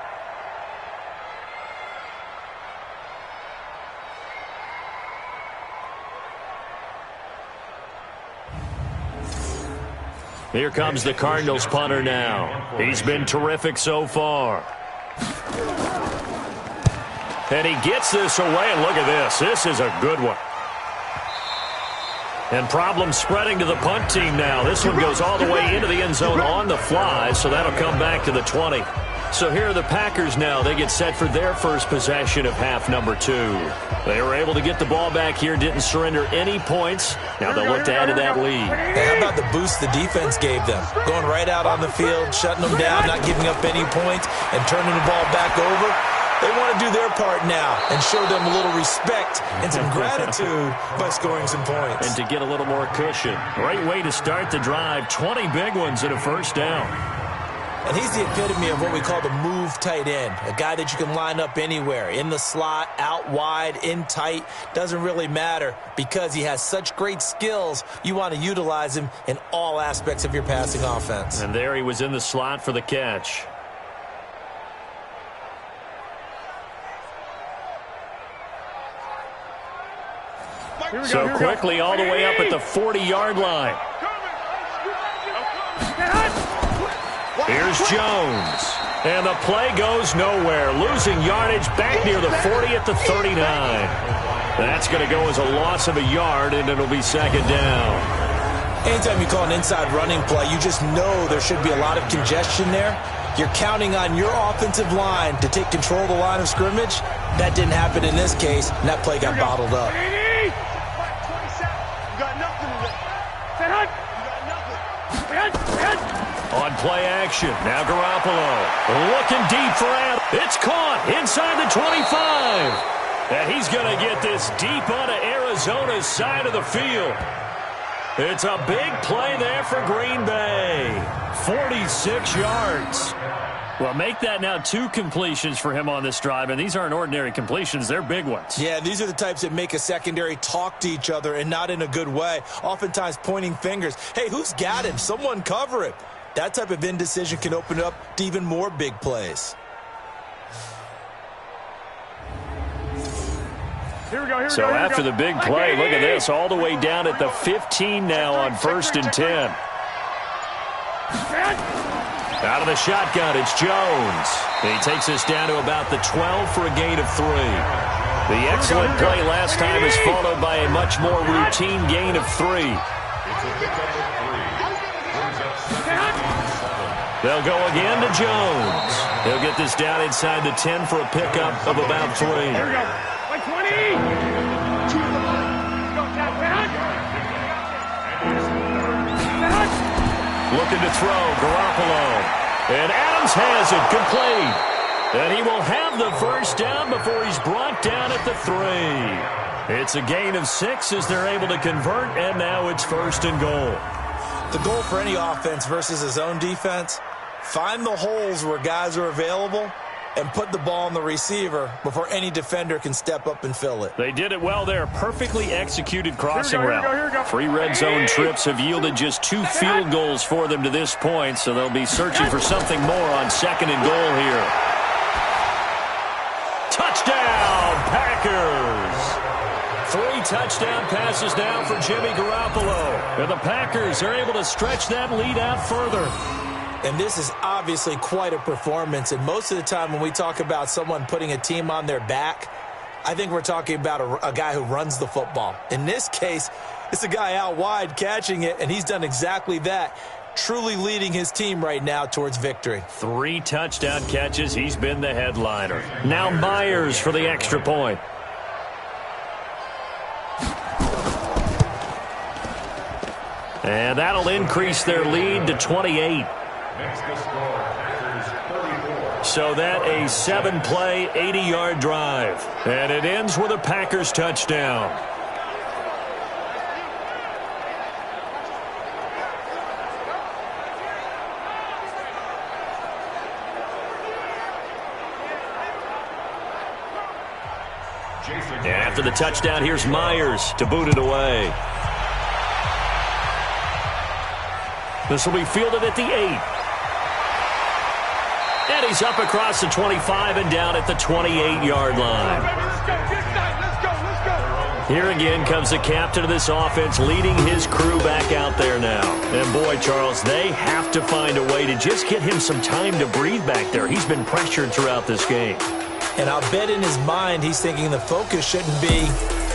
Here comes the Cardinals punter now. He's been terrific so far. And he gets this away, and look at this. This is a good one. And problems spreading to the punt team now. This one goes all the way into the end zone on the fly, so that'll come back to the 20. So here are the Packers now. They get set for their first possession of half number 2. They were able to get the ball back here, didn't surrender any points. Now they'll look to add to that lead. Hey, how about the boost the defense gave them? Going right out on the field, shutting them down, not giving up any points, and turning the ball back over. They want to do their part now and show them a little respect and some gratitude by scoring some points. And to get a little more cushion. Great way to start the drive. 20 big ones and a first down. And he's the epitome of what we call the move tight end, a guy that you can line up anywhere, in the slot, out wide, in tight, doesn't really matter because he has such great skills. You want to utilize him in all aspects of your passing offense. And there he was in the slot for the catch. So quickly all the way up at the 40-yard line. Here's Jones. And the play goes nowhere. Losing yardage back near the 40 at the 39. That's going to go as a loss of a yard, and it'll be second down. Anytime you call an inside running play, you just know there should be a lot of congestion there. You're counting on your offensive line to take control of the line of scrimmage. That didn't happen in this case, and that play got bottled up. On play action, now Garoppolo looking deep for Adams. It's caught inside the 25. And he's going to get this deep onto Arizona's side of the field. It's a big play there for Green Bay. 46 yards. Well, make that now 2 completions for him on this drive, and these aren't ordinary completions. They're big ones. Yeah, these are the types that make a secondary talk to each other and not in a good way, oftentimes pointing fingers. Hey, who's got him? Someone cover him. That type of indecision can open up to even more big plays. So after the big play, look at this, all the way down at the 15 now on 1st and 10. Out of the shotgun, it's Jones. He takes us down to about the 12 for a gain of 3. The excellent play last time is followed by a much more routine gain of 3. They'll go again to Jones. He'll get this down inside the 10 for a pickup of about 3. Here we go. 120. Looking to throw, Garoppolo. And Adams has it, complete. And he will have the first down before he's brought down at the 3. It's a gain of 6 as they're able to convert, and now it's 1st and goal. The goal for any offense versus his own defense, find the holes where guys are available and put the ball on the receiver before any defender can step up and fill it. They did it well there. Perfectly executed crossing route. 3 red zone trips have yielded just 2 field goals for them to this point, so they'll be searching for something more on 2nd and goal here. Touchdown, Packers! 3 touchdown passes now for Jimmy Garoppolo. And the Packers are able to stretch that lead out further. And this is obviously quite a performance. And most of the time when we talk about someone putting a team on their back, I think we're talking about a guy who runs the football. In this case, it's a guy out wide catching it, and he's done exactly that, truly leading his team right now towards victory. 3 touchdown catches. He's been the headliner. Now Myers for the extra point. And that'll increase their lead to 28. So that a 7-play, 80-yard drive. And it ends with a Packers touchdown. And after the touchdown, here's Myers to boot it away. This will be fielded at the 8. And he's up across the 25 and down at the 28-yard line. Here again comes the captain of this offense leading his crew back out there now. And boy, Charles, they have to find a way to just get him some time to breathe back there. He's been pressured throughout this game. And I'll bet in his mind he's thinking the focus shouldn't be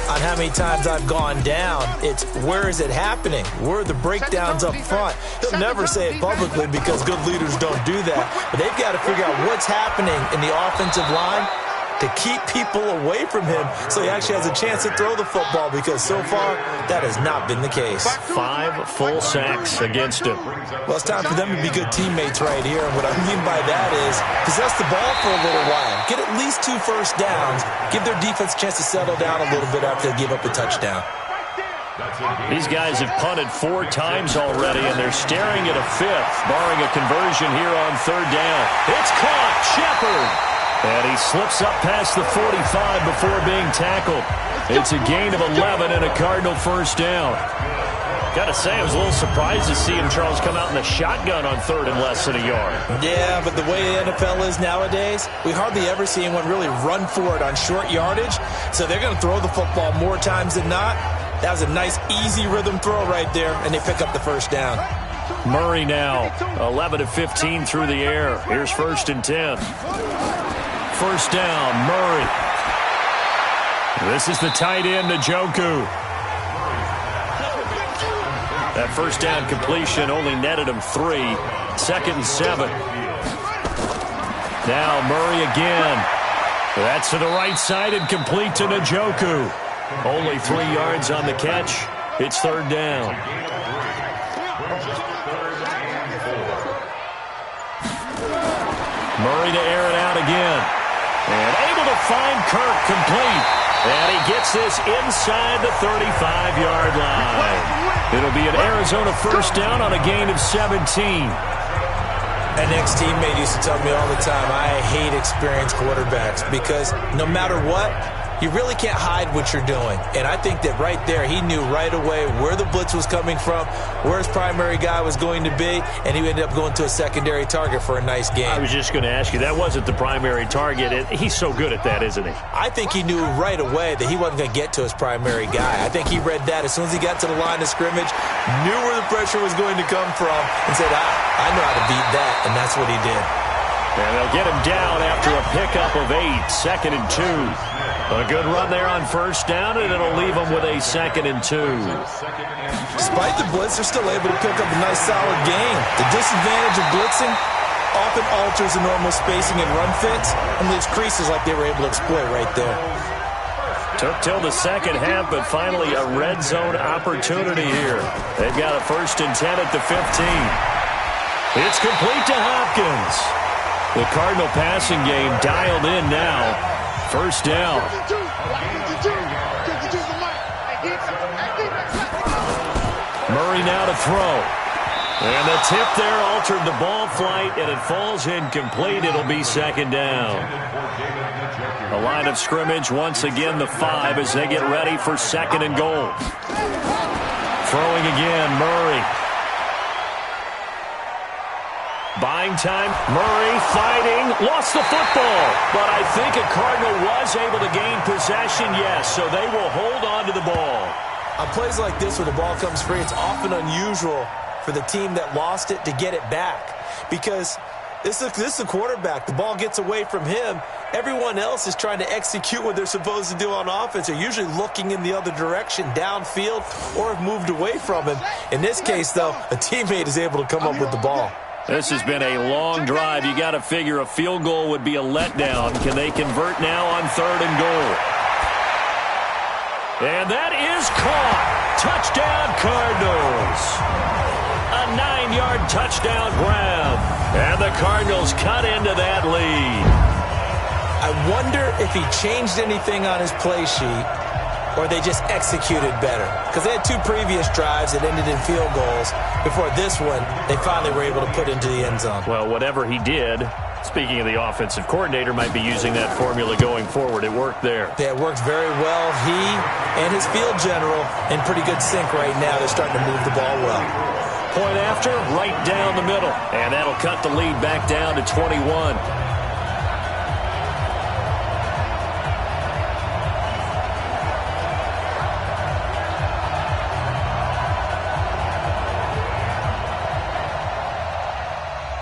on how many times I've gone down. It's where is it happening? Where are the breakdowns up front? He'll never say it publicly because good leaders don't do that. But they've got to figure out what's happening in the offensive line to keep people away from him so he actually has a chance to throw the football, because so far that has not been the case. 5 full sacks against him. Well, it's time for them to be good teammates right here. And what I mean by that is possess the ball for a little while. Get at least 2 first downs. Give their defense a chance to settle down a little bit after they give up a touchdown. These guys have punted 4 times already, and they're staring at a 5th, barring a conversion here on 3rd down. It's caught. Shepard. And he slips up past the 45 before being tackled. It's a gain of 11 and a Cardinal first down. Got to say, I was a little surprised to see him, Charles, come out in the shotgun on 3rd and less than a yard. Yeah, but the way the NFL is nowadays, we hardly ever see anyone really run for it on short yardage. So they're going to throw the football more times than not. That was a nice, easy rhythm throw right there, and they pick up the first down. Murray now, 11 of 15 through the air. Here's 1st and 10. First down, Murray. This is the tight end, Njoku. That first down completion only netted him 3. 2nd and 7. Now Murray again. That's to the right side and complete to Njoku. Only 3 yards on the catch. It's 3rd down. Murray to air it out again. And able to find Kirk, complete. And he gets this inside the 35-yard line. It'll be an Arizona first down on a gain of 17. An ex-teammate used to tell me all the time, I hate experienced quarterbacks because no matter what, you really can't hide what you're doing. And I think that right there, he knew right away where the blitz was coming from, where his primary guy was going to be, and he ended up going to a secondary target for a nice game. I was just going to ask you, that wasn't the primary target. He's so good at that, isn't he? I think he knew right away that he wasn't going to get to his primary guy. I think he read that as soon as he got to the line of scrimmage, knew where the pressure was going to come from, and said, I know how to beat that, and that's what he did. And they'll get him down after a pickup of 8, 2nd and 2. A good run there on first down, and it'll leave them with a 2nd and 2. Despite the blitz, they're still able to pick up a nice, solid gain. The disadvantage of blitzing often alters the normal spacing and run fits, and leaves creases like they were able to exploit right there. Took till the second half, but finally a red zone opportunity here. They've got a 1st and 10 at the 15. It's complete to Hopkins. The Cardinal passing game dialed in now. 1st down. Murray now to throw. And the tip there altered the ball flight, and it falls incomplete. It'll be 2nd down. The line of scrimmage, once again, the 5 as they get ready for 2nd and goal. Throwing again, Murray. Buying time, Murray fighting, lost the football. But I think a Cardinal was able to gain possession, yes, so they will hold on to the ball. On plays like this where the ball comes free, it's often unusual for the team that lost it to get it back. Because this is a quarterback. The ball gets away from him. Everyone else is trying to execute what they're supposed to do on offense. They're usually looking in the other direction, downfield, or have moved away from him. In this case, though, a teammate is able to come up with the ball. This has been a long drive. You got to figure a field goal would be a letdown. Can they convert now on 3rd and goal? And that is caught. Touchdown, Cardinals. A 9-yard touchdown grab. And the Cardinals cut into that lead. I wonder if he changed anything on his play sheet or they just executed better. Because they had 2 previous drives that ended in field goals. Before this one, they finally were able to put into the end zone. Well, whatever he did, speaking of the offensive coordinator, might be using that formula going forward. It worked there. Yeah, it worked very well. He and his field general in pretty good sync right now. They're starting to move the ball well. Point after, right down the middle. And that'll cut the lead back down to 21.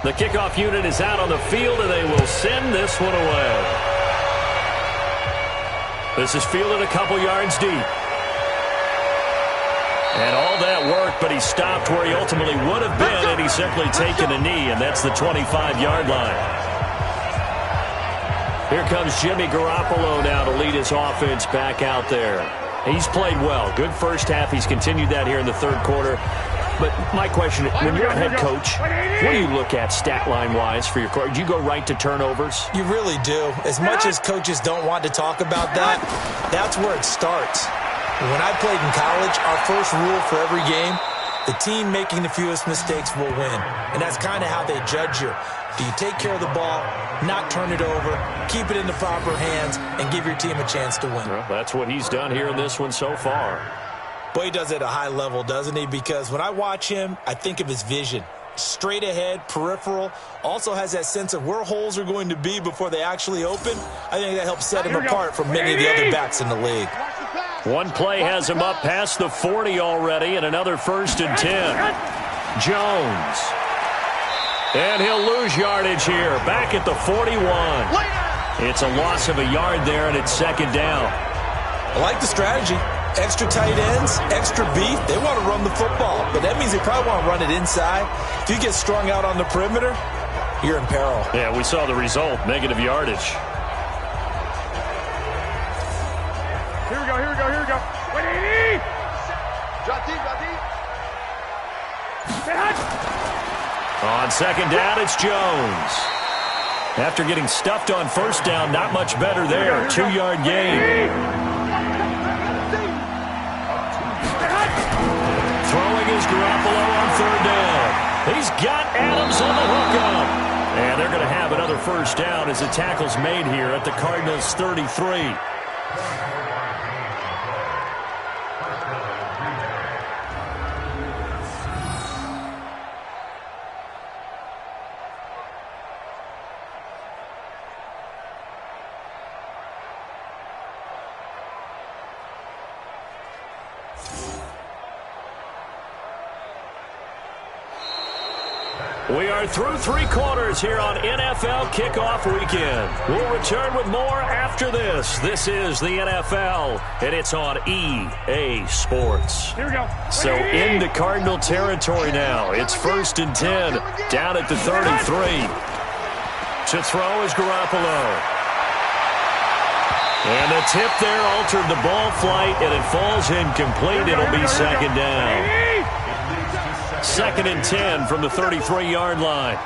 The kickoff unit is out on the field, and they will send this one away. This is fielded a couple yards deep. And all that worked, but he stopped where he ultimately would have been, and he's simply taken a knee, and that's the 25-yard line. Here comes Jimmy Garoppolo now to lead his offense back out there. He's played well. Good first half. He's continued that here in the 3rd quarter. But my question, when you're a head coach, what do you look at stat line-wise for your coach? Do you go right to turnovers? You really do. As much as coaches don't want to talk about that, that's where it starts. When I played in college, our first rule for every game, the team making the fewest mistakes will win. And that's kind of how they judge you. Do you take care of the ball, not turn it over, keep it in the proper hands, and give your team a chance to win? Well, that's what he's done here in this one so far. Boy, he does it at a high level, doesn't he? Because when I watch him, I think of his vision. Straight ahead, peripheral, also has that sense of where holes are going to be before they actually open. I think that helps set him apart from many of the other backs in the league. One play has him up past the 40 already, and another 1st and 10. Jones. And he'll lose yardage here, back at the 41. It's a loss of a yard there, and it's 2nd down. I like the strategy. Extra tight ends, extra beef. They want to run the football, but that means they probably want to run it inside. If you get strung out on the perimeter, you're in peril. Yeah, we saw the result, negative yardage. Here we go, here we go, here we go. 180! Drop deep, drop deep. On 2nd down, it's Jones. After getting stuffed on 1st down, not much better there. 2-yard gain. Throwing is Garoppolo on 3rd down. He He's got Adams on the hookup. And they're going to have another first down as the tackle's made here at the Cardinals' 33. We are through 3 quarters here on NFL Kickoff Weekend. We'll return with more after this. This is the NFL, and it's on EA Sports. Here we go. So into Cardinal territory now. It's 1st and 10, down at the 33. To throw is Garoppolo. And the tip there altered the ball flight, and it falls incomplete. It'll be 2nd down. 2nd and 10 from the 33-yard line.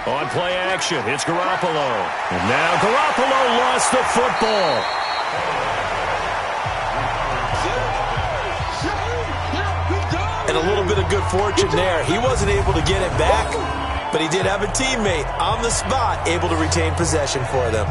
On play action, it's Garoppolo. And now Garoppolo lost the football. And a little bit of good fortune there. He wasn't able to get it back, but he did have a teammate on the spot able to retain possession for them.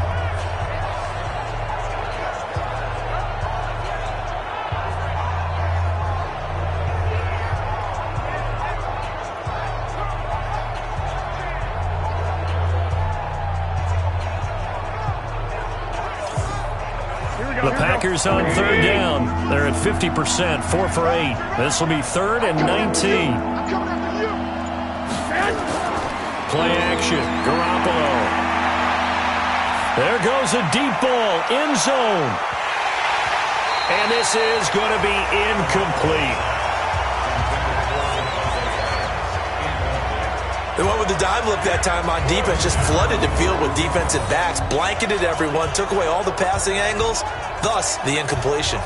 The Packers on 3rd down. They're at 50%, 4 for 8. This will be 3rd and 19. Play action, Garoppolo. There goes a deep ball, end zone. And this is going to be incomplete. They went with the dime look that time on defense, just flooded the field with defensive backs, blanketed everyone, took away all the passing angles, thus the incompletion.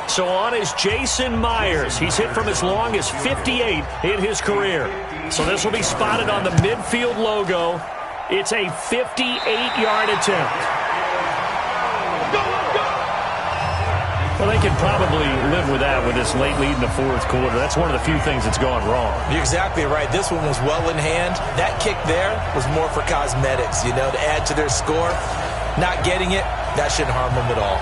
So on is Jason Myers. He's hit from as long as 58 in his career. So this will be spotted on the midfield logo. It's a 58-yard attempt. Well, they can probably live with that with this late lead in the 4th quarter. That's one of the few things that's gone wrong. You're exactly right. This one was well in hand. That kick there was more for cosmetics, to add to their score. Not getting it, that shouldn't harm them at all.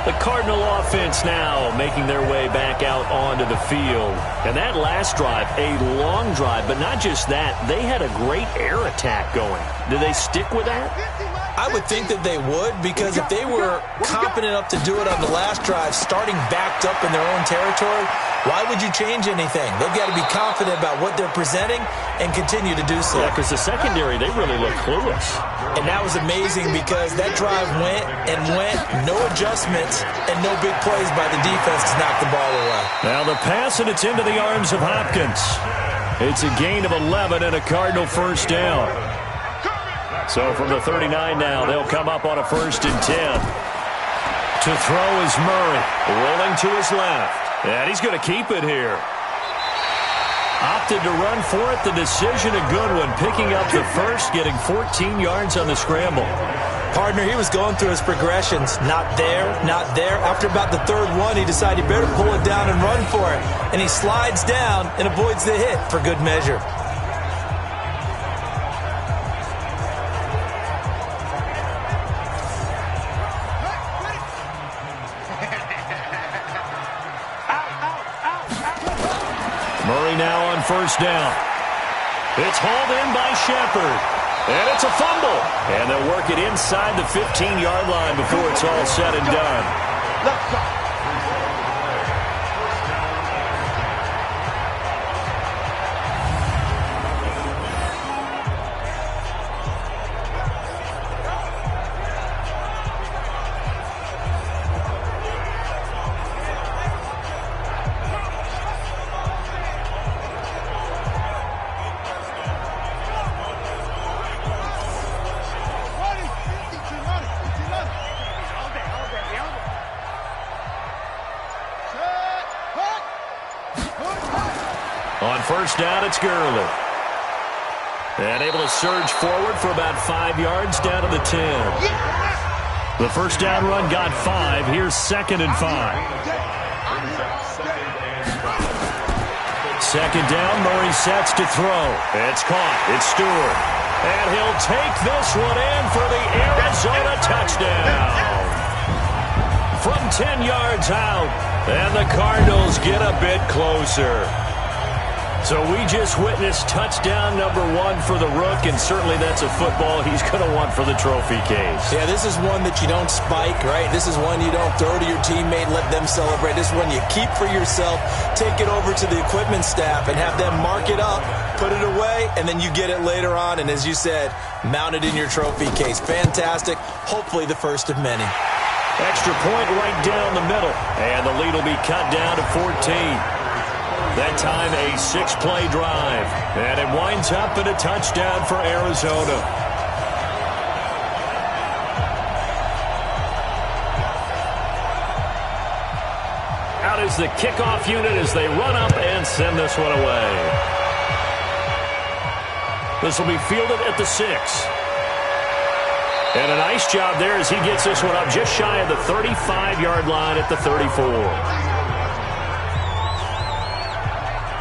The Cardinal offense now making their way back out onto the field. And that last drive, a long drive, but not just that. They had a great air attack going. Do they stick with that? I would think that they would, because if they were competent enough to do it on the last drive, starting backed up in their own territory, why would you change anything? They've got to be confident about what they're presenting and continue to do so. Yeah, because the secondary, they really look clueless. And that was amazing because that drive went and went, no adjustments, and no big plays by the defense to knock the ball away. Now the pass, and it's into the arms of Hopkins. It's a gain of 11 and a Cardinal first down. So from the 39 now, they'll come up on a 1st and 10. To throw is Murray, rolling to his left. And he's going to keep it here. Opted to run for it. The decision a good one. Picking up the first, getting 14 yards on the scramble. Partner, he was going through his progressions. Not there, not there. After about the 3rd one, he decided he better pull it down and run for it. And he slides down and avoids the hit for good measure. Murray now on 1st down. It's hauled in by Shepard. And it's a fumble. And they'll work it inside the 15-yard line before it's all said and done. first down, it's Gurley. And able to surge forward for about 5 yards down to the 10. The first down run got 5. Here's 2nd and 5. Second down, Murray sets to throw. It's caught. It's Stewart. And he'll take this one in for the Arizona touchdown. From 10 yards out, and the Cardinals get a bit closer. So we just witnessed touchdown number 1 for the Rook, and certainly that's a football he's going to want for the trophy case. Yeah, this is one that you don't spike, right? This is one you don't throw to your teammate, let them celebrate. This is one you keep for yourself, take it over to the equipment staff, and have them mark it up, put it away, and then you get it later on, and as you said, mount it in your trophy case. Fantastic. Hopefully the first of many. Extra point right down the middle, and the lead will be cut down to 14. That time a 6-play drive, and it winds up in a touchdown for Arizona. Out is the kickoff unit as they run up and send this one away. This will be fielded at the 6. And a nice job there as he gets this one up just shy of the 35-yard line at the 34.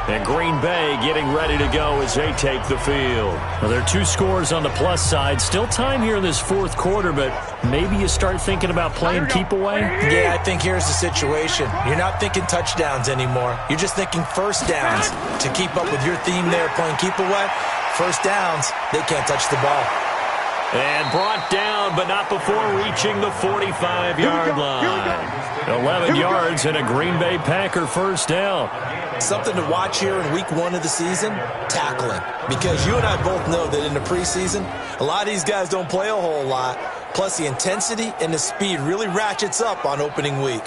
And Green Bay getting ready to go as they take the field. Well, there are 2 scores on the plus side. Still time here in this 4th quarter, but maybe you start thinking about playing keep away? Yeah, I think here's the situation. You're not thinking touchdowns anymore. You're just thinking first downs. To keep up with your theme there, playing keep away, first downs, they can't touch the ball. And brought down, but not before reaching the 45-yard line. 11 yards and a Green Bay Packer first down. Something to watch here in week 1 of the season, tackling. Because you and I both know that in the preseason, a lot of these guys don't play a whole lot. Plus the intensity and the speed really ratchets up on opening week.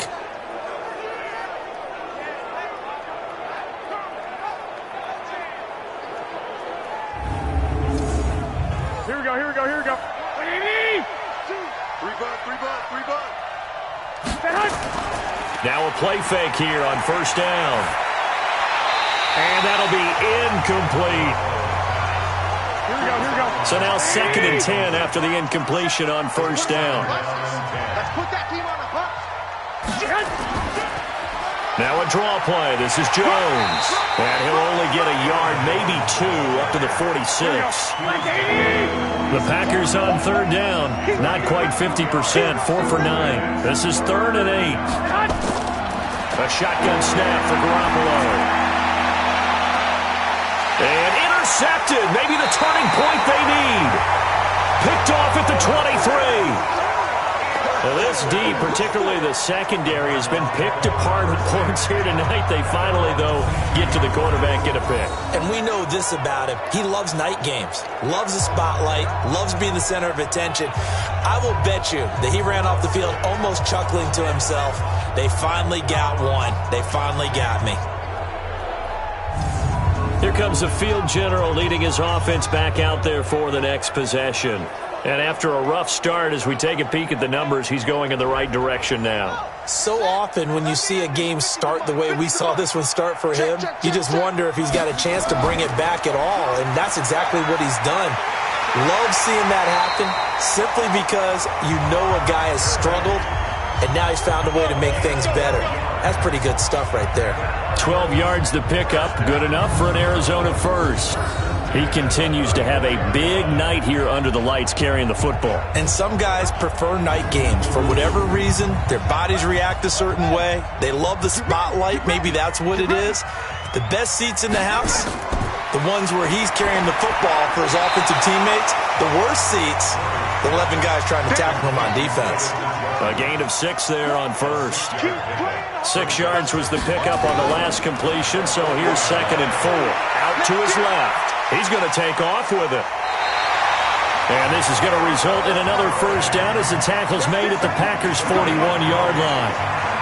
Here we go. 180! 3 butt. Now a play fake here on first down. And that'll be incomplete. Here we go. So now 2nd and 10 after the incompletion on first down. Let's put that team on the bus. Now a draw play. This is Jones. And he'll only get a yard, maybe 2, up to the 46. The Packers on 3rd down. Not quite 50%. 4 for 9. This is 3rd and 8. A shotgun snap for Garoppolo. And intercepted. Maybe the turning point they need. Picked off at the 23. Well, this D, particularly the secondary, has been picked apart at points here tonight. They finally, though, get to the quarterback, get a pick. And we know this about him. He loves night games, loves the spotlight, loves being the center of attention. I will bet you that he ran off the field almost chuckling to himself. They finally got one. They finally got me. Here comes the field general leading his offense back out there for the next possession. And after a rough start, as we take a peek at the numbers, he's going in the right direction now. So often when you see a game start the way we saw this one start for him, you just wonder if he's got a chance to bring it back at all, and that's exactly what he's done. Love seeing that happen simply because you know a guy has struggled, and now he's found a way to make things better. That's pretty good stuff right there. 12 yards to pick up, good enough for an Arizona first. He continues to have a big night here under the lights carrying the football. And some guys prefer night games. For whatever reason, their bodies react a certain way. They love the spotlight. Maybe that's what it is. The best seats in the house, the ones where he's carrying the football for his offensive teammates. The worst seats, the 11 guys trying to tackle him on defense. A gain of 6 there on first. 6 yards was the pickup on the last completion, so here's 2nd and 4. Out to his left. He's going to take off with it. And this is going to result in another first down as the tackle's made at the Packers' 41-yard line.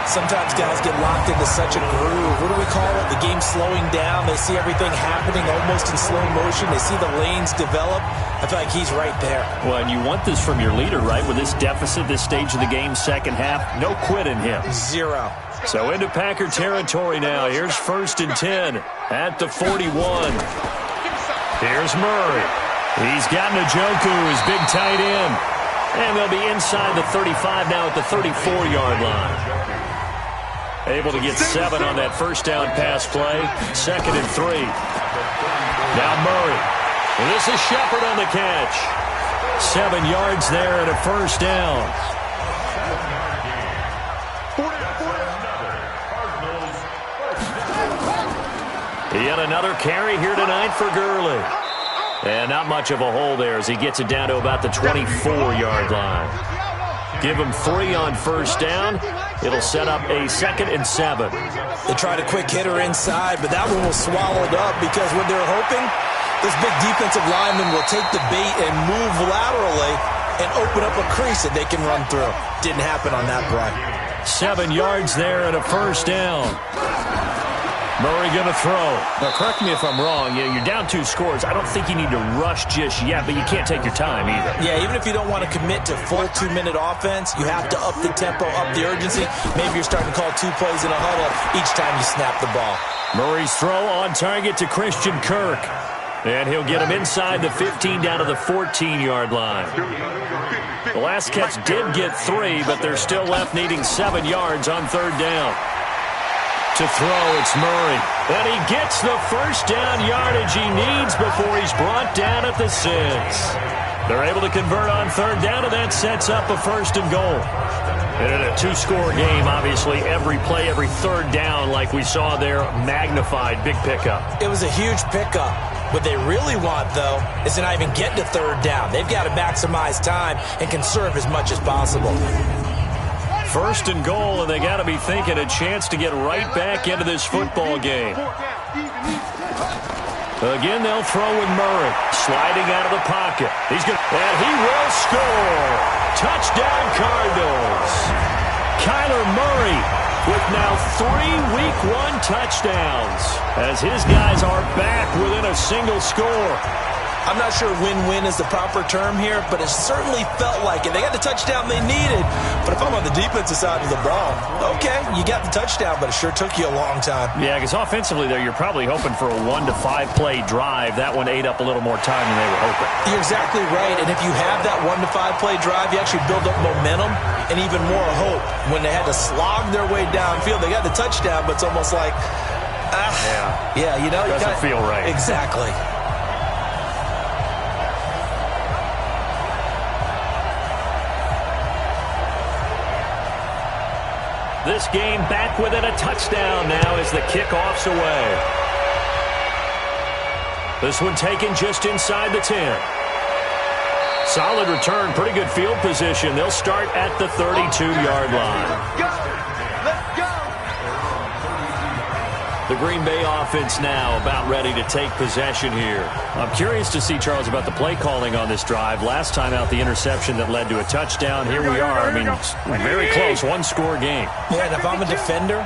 Sometimes guys get locked into such a groove. What do we call it? The game slowing down. They see everything happening almost in slow motion. They see the lanes develop. I feel like he's right there. Well, and you want this from your leader, right? With this deficit, this stage of the game, second half, no quit in him. Zero. So into Packer territory now. Here's 1st and 10 at the 41. Here's Murray. He's got Njoku, his big tight end. And they'll be inside the 35 now at the 34-yard line. Able to get 7 on that first down pass play. 2nd and 3. Now Murray. And this is Shepard on the catch. 7 yards there and a first down. Yet another carry here tonight for Gurley. And not much of a hole there as he gets it down to about the 24-yard line. Give him 3 on first down. It'll set up a 2nd and 7. They tried a quick hitter inside, but that one was swallowed up because what they're hoping, this big defensive lineman will take the bait and move laterally and open up a crease that they can run through. Didn't happen on that play. 7 yards there and a first down. Murray going to throw. Now, correct me if I'm wrong. You're down 2 scores. I don't think you need to rush just yet, but you can't take your time either. Yeah, even if you don't want to commit to full 2-minute offense, you have to up the tempo, up the urgency. Maybe you're starting to call 2 plays in a huddle each time you snap the ball. Murray's throw on target to Christian Kirk. And he'll get him inside the 15 down to the 14-yard line. The last catch did get 3, but they're still left needing 7 yards on 3rd down. To throw, it's Murray. And he gets the first down yardage he needs before he's brought down at the 6. They're able to convert on 3rd down, and that sets up a 1st and goal. And in a 2-score game, obviously, every play, every 3rd down, like we saw there, magnified, big pickup. It was a huge pickup. What they really want, though, is to not even get to 3rd down. They've got to maximize time and conserve as much as possible. 1st and goal, and they got to be thinking a chance to get right back into this football game. Again, they'll throw with Murray, sliding out of the pocket. And he will score. Touchdown, Cardinals. Kyler Murray with now 3 Week 1 touchdowns as his guys are back within a single score. I'm not sure win-win is the proper term here, but it certainly felt like it. They got the touchdown they needed, but if I'm on the defensive side of the ball, okay, you got the touchdown, but it sure took you a long time. Yeah, because offensively there, you're probably hoping for a 1 to 5 play drive. That one ate up a little more time than they were hoping. You're exactly right, and if you have that 1 to 5 play drive, you actually build up momentum and even more hope. When they had to slog their way downfield, they got the touchdown, but it's almost like, doesn't feel right. Exactly. This game back within a touchdown now as the kickoff's away. This one taken just inside the 10. Solid return, pretty good field position. They'll start at the 32-yard line. Let's go. The Green Bay offense now about ready to take possession here. I'm curious to see, Charles, about the play calling on this drive. Last time out, the interception that led to a touchdown. Here we are. I mean, very close, 1-score game. Yeah, and if I'm a defender,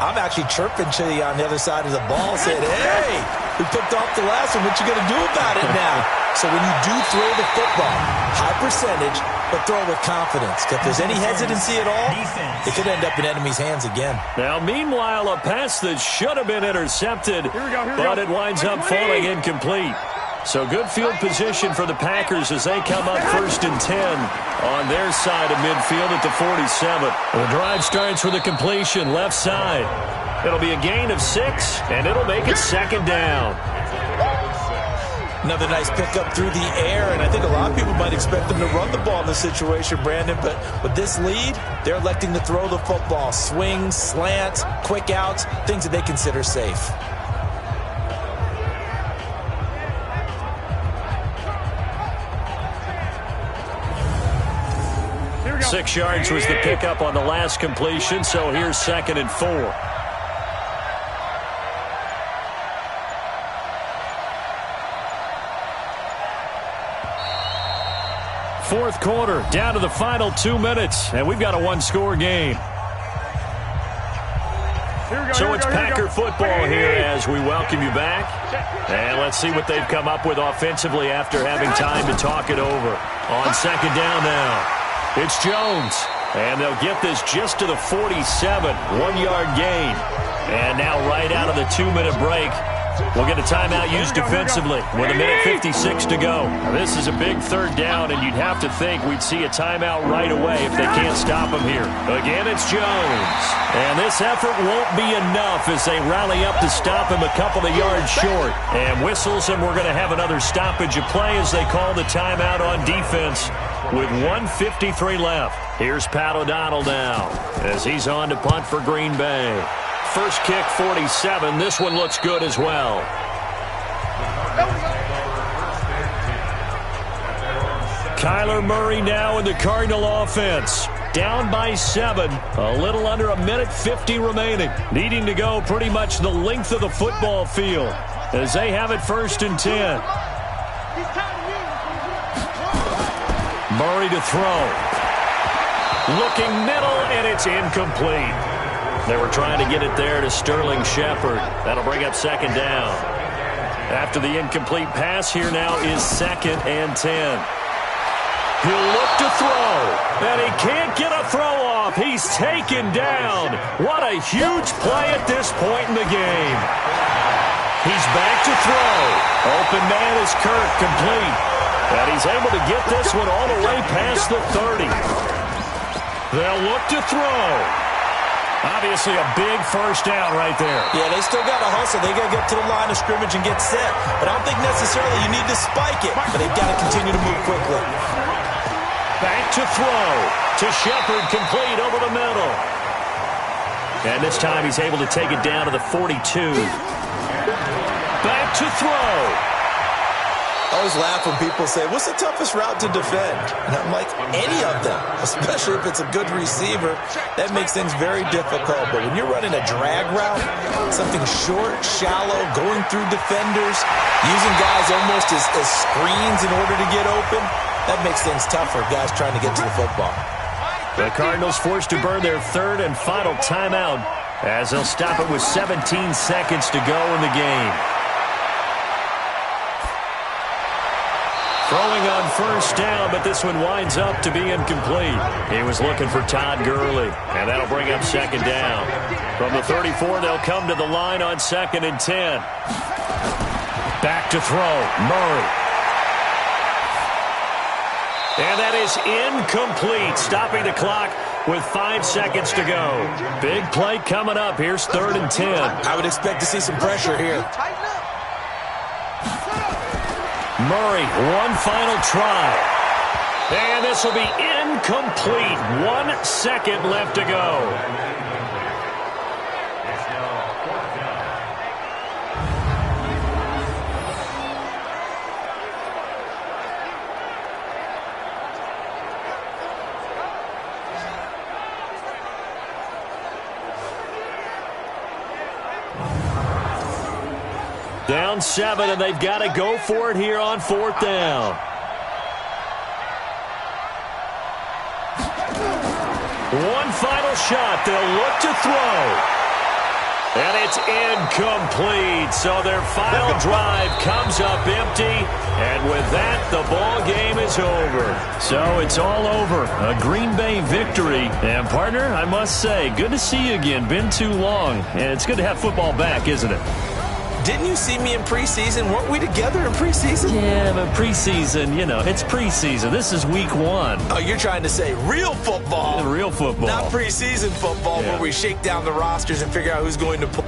I'm actually chirping to you on the other side of the ball, saying, hey, we picked off the last one. What you going to do about it now? So when you do throw the football, high percentage, but throw with confidence. If there's any hesitancy at all, it could end up in enemy's hands again. Now, meanwhile, a pass that should have been intercepted, but it winds up falling incomplete. So good field position for the Packers as they come up 1st and 10 on their side of midfield at the 47. The drive starts with a completion left side. It'll be a gain of 6, and it'll make it 2nd down. Another nice pickup through the air, and I think a lot of people might expect them to run the ball in this situation, Brandon, but with this lead, they're electing to throw the football. Swings, slants, quick outs, things that they consider safe. Here 6 yards was the pickup on the last completion, so here's 2nd and 4. Fourth quarter, down to the final 2 minutes, and we've got a 1-score game. So it's Packer football here as we welcome you back. And let's see what they've come up with offensively after having time to talk it over. On second down now, it's Jones. And they'll get this just to the 47, 1-yard gain. And now right out of the 2-minute break, we'll get a timeout used defensively with 1:56 to go. Now, this is a big third down, and you'd have to think we'd see a timeout right away if they can't stop him here. Again, it's Jones. And this effort won't be enough as they rally up to stop him a couple of yards short. And whistles, and we're going to have another stoppage of play as they call the timeout on defense with 1:53 left. Here's Pat O'Donnell now as he's on to punt for Green Bay. First kick, 47. This one looks good as well. Kyler Murray now in the Cardinal offense. Down by 7. A little under 1:50 remaining. Needing to go pretty much the length of the football field as they have it 1st and 10. Murray to throw. Looking middle, and it's incomplete. They were trying to get it there to Sterling Shepard. That'll bring up second down. After the incomplete pass, here now is 2nd and 10. He'll look to throw, and he can't get a throw off. He's taken down. What a huge play at this point in the game. He's back to throw. Open man is Kirk, complete. And he's able to get this one all the way past the 30. They'll look to throw. Obviously a big first down right there. Yeah, they still got to hustle. They got to get to the line of scrimmage and get set. But I don't think necessarily you need to spike it. But they've got to continue to move quickly. Back to throw. To Shepard, complete over the middle. And this time he's able to take it down to the 42. Back to throw. I always laugh when people say, what's the toughest route to defend? And I'm like, any of them, especially if it's a good receiver. That makes things very difficult. But when you're running a drag route, something short, shallow, going through defenders, using guys almost as screens in order to get open, that makes things tough for guys trying to get to the football. The Cardinals forced to burn their 3rd and final timeout as they'll stop it with 17 seconds to go in the game. Throwing on first down, but this one winds up to be incomplete. He was looking for Todd Gurley, and that'll bring up second down. From the 34, they'll come to the line on 2nd and 10. Back to throw, Murray. And that is incomplete, stopping the clock with 5 seconds to go. Big play coming up. Here's 3rd and 10. I would expect to see some pressure here. Murray, one final try. And this will be incomplete. 1 second left to go. Down 7, and they've got to go for it here on 4th down. One final shot. They'll look to throw. And it's incomplete. So their final drive comes up empty. And with that, the ball game is over. So it's all over. A Green Bay victory. And, partner, I must say, good to see you again. Been too long. And it's good to have football back, isn't it? Didn't you see me in preseason? Weren't we together in preseason? Yeah, but preseason, you know, it's preseason. This is week 1. Oh, you're trying to say real football. Real football. Not preseason football where we shake down the rosters and figure out who's going to play.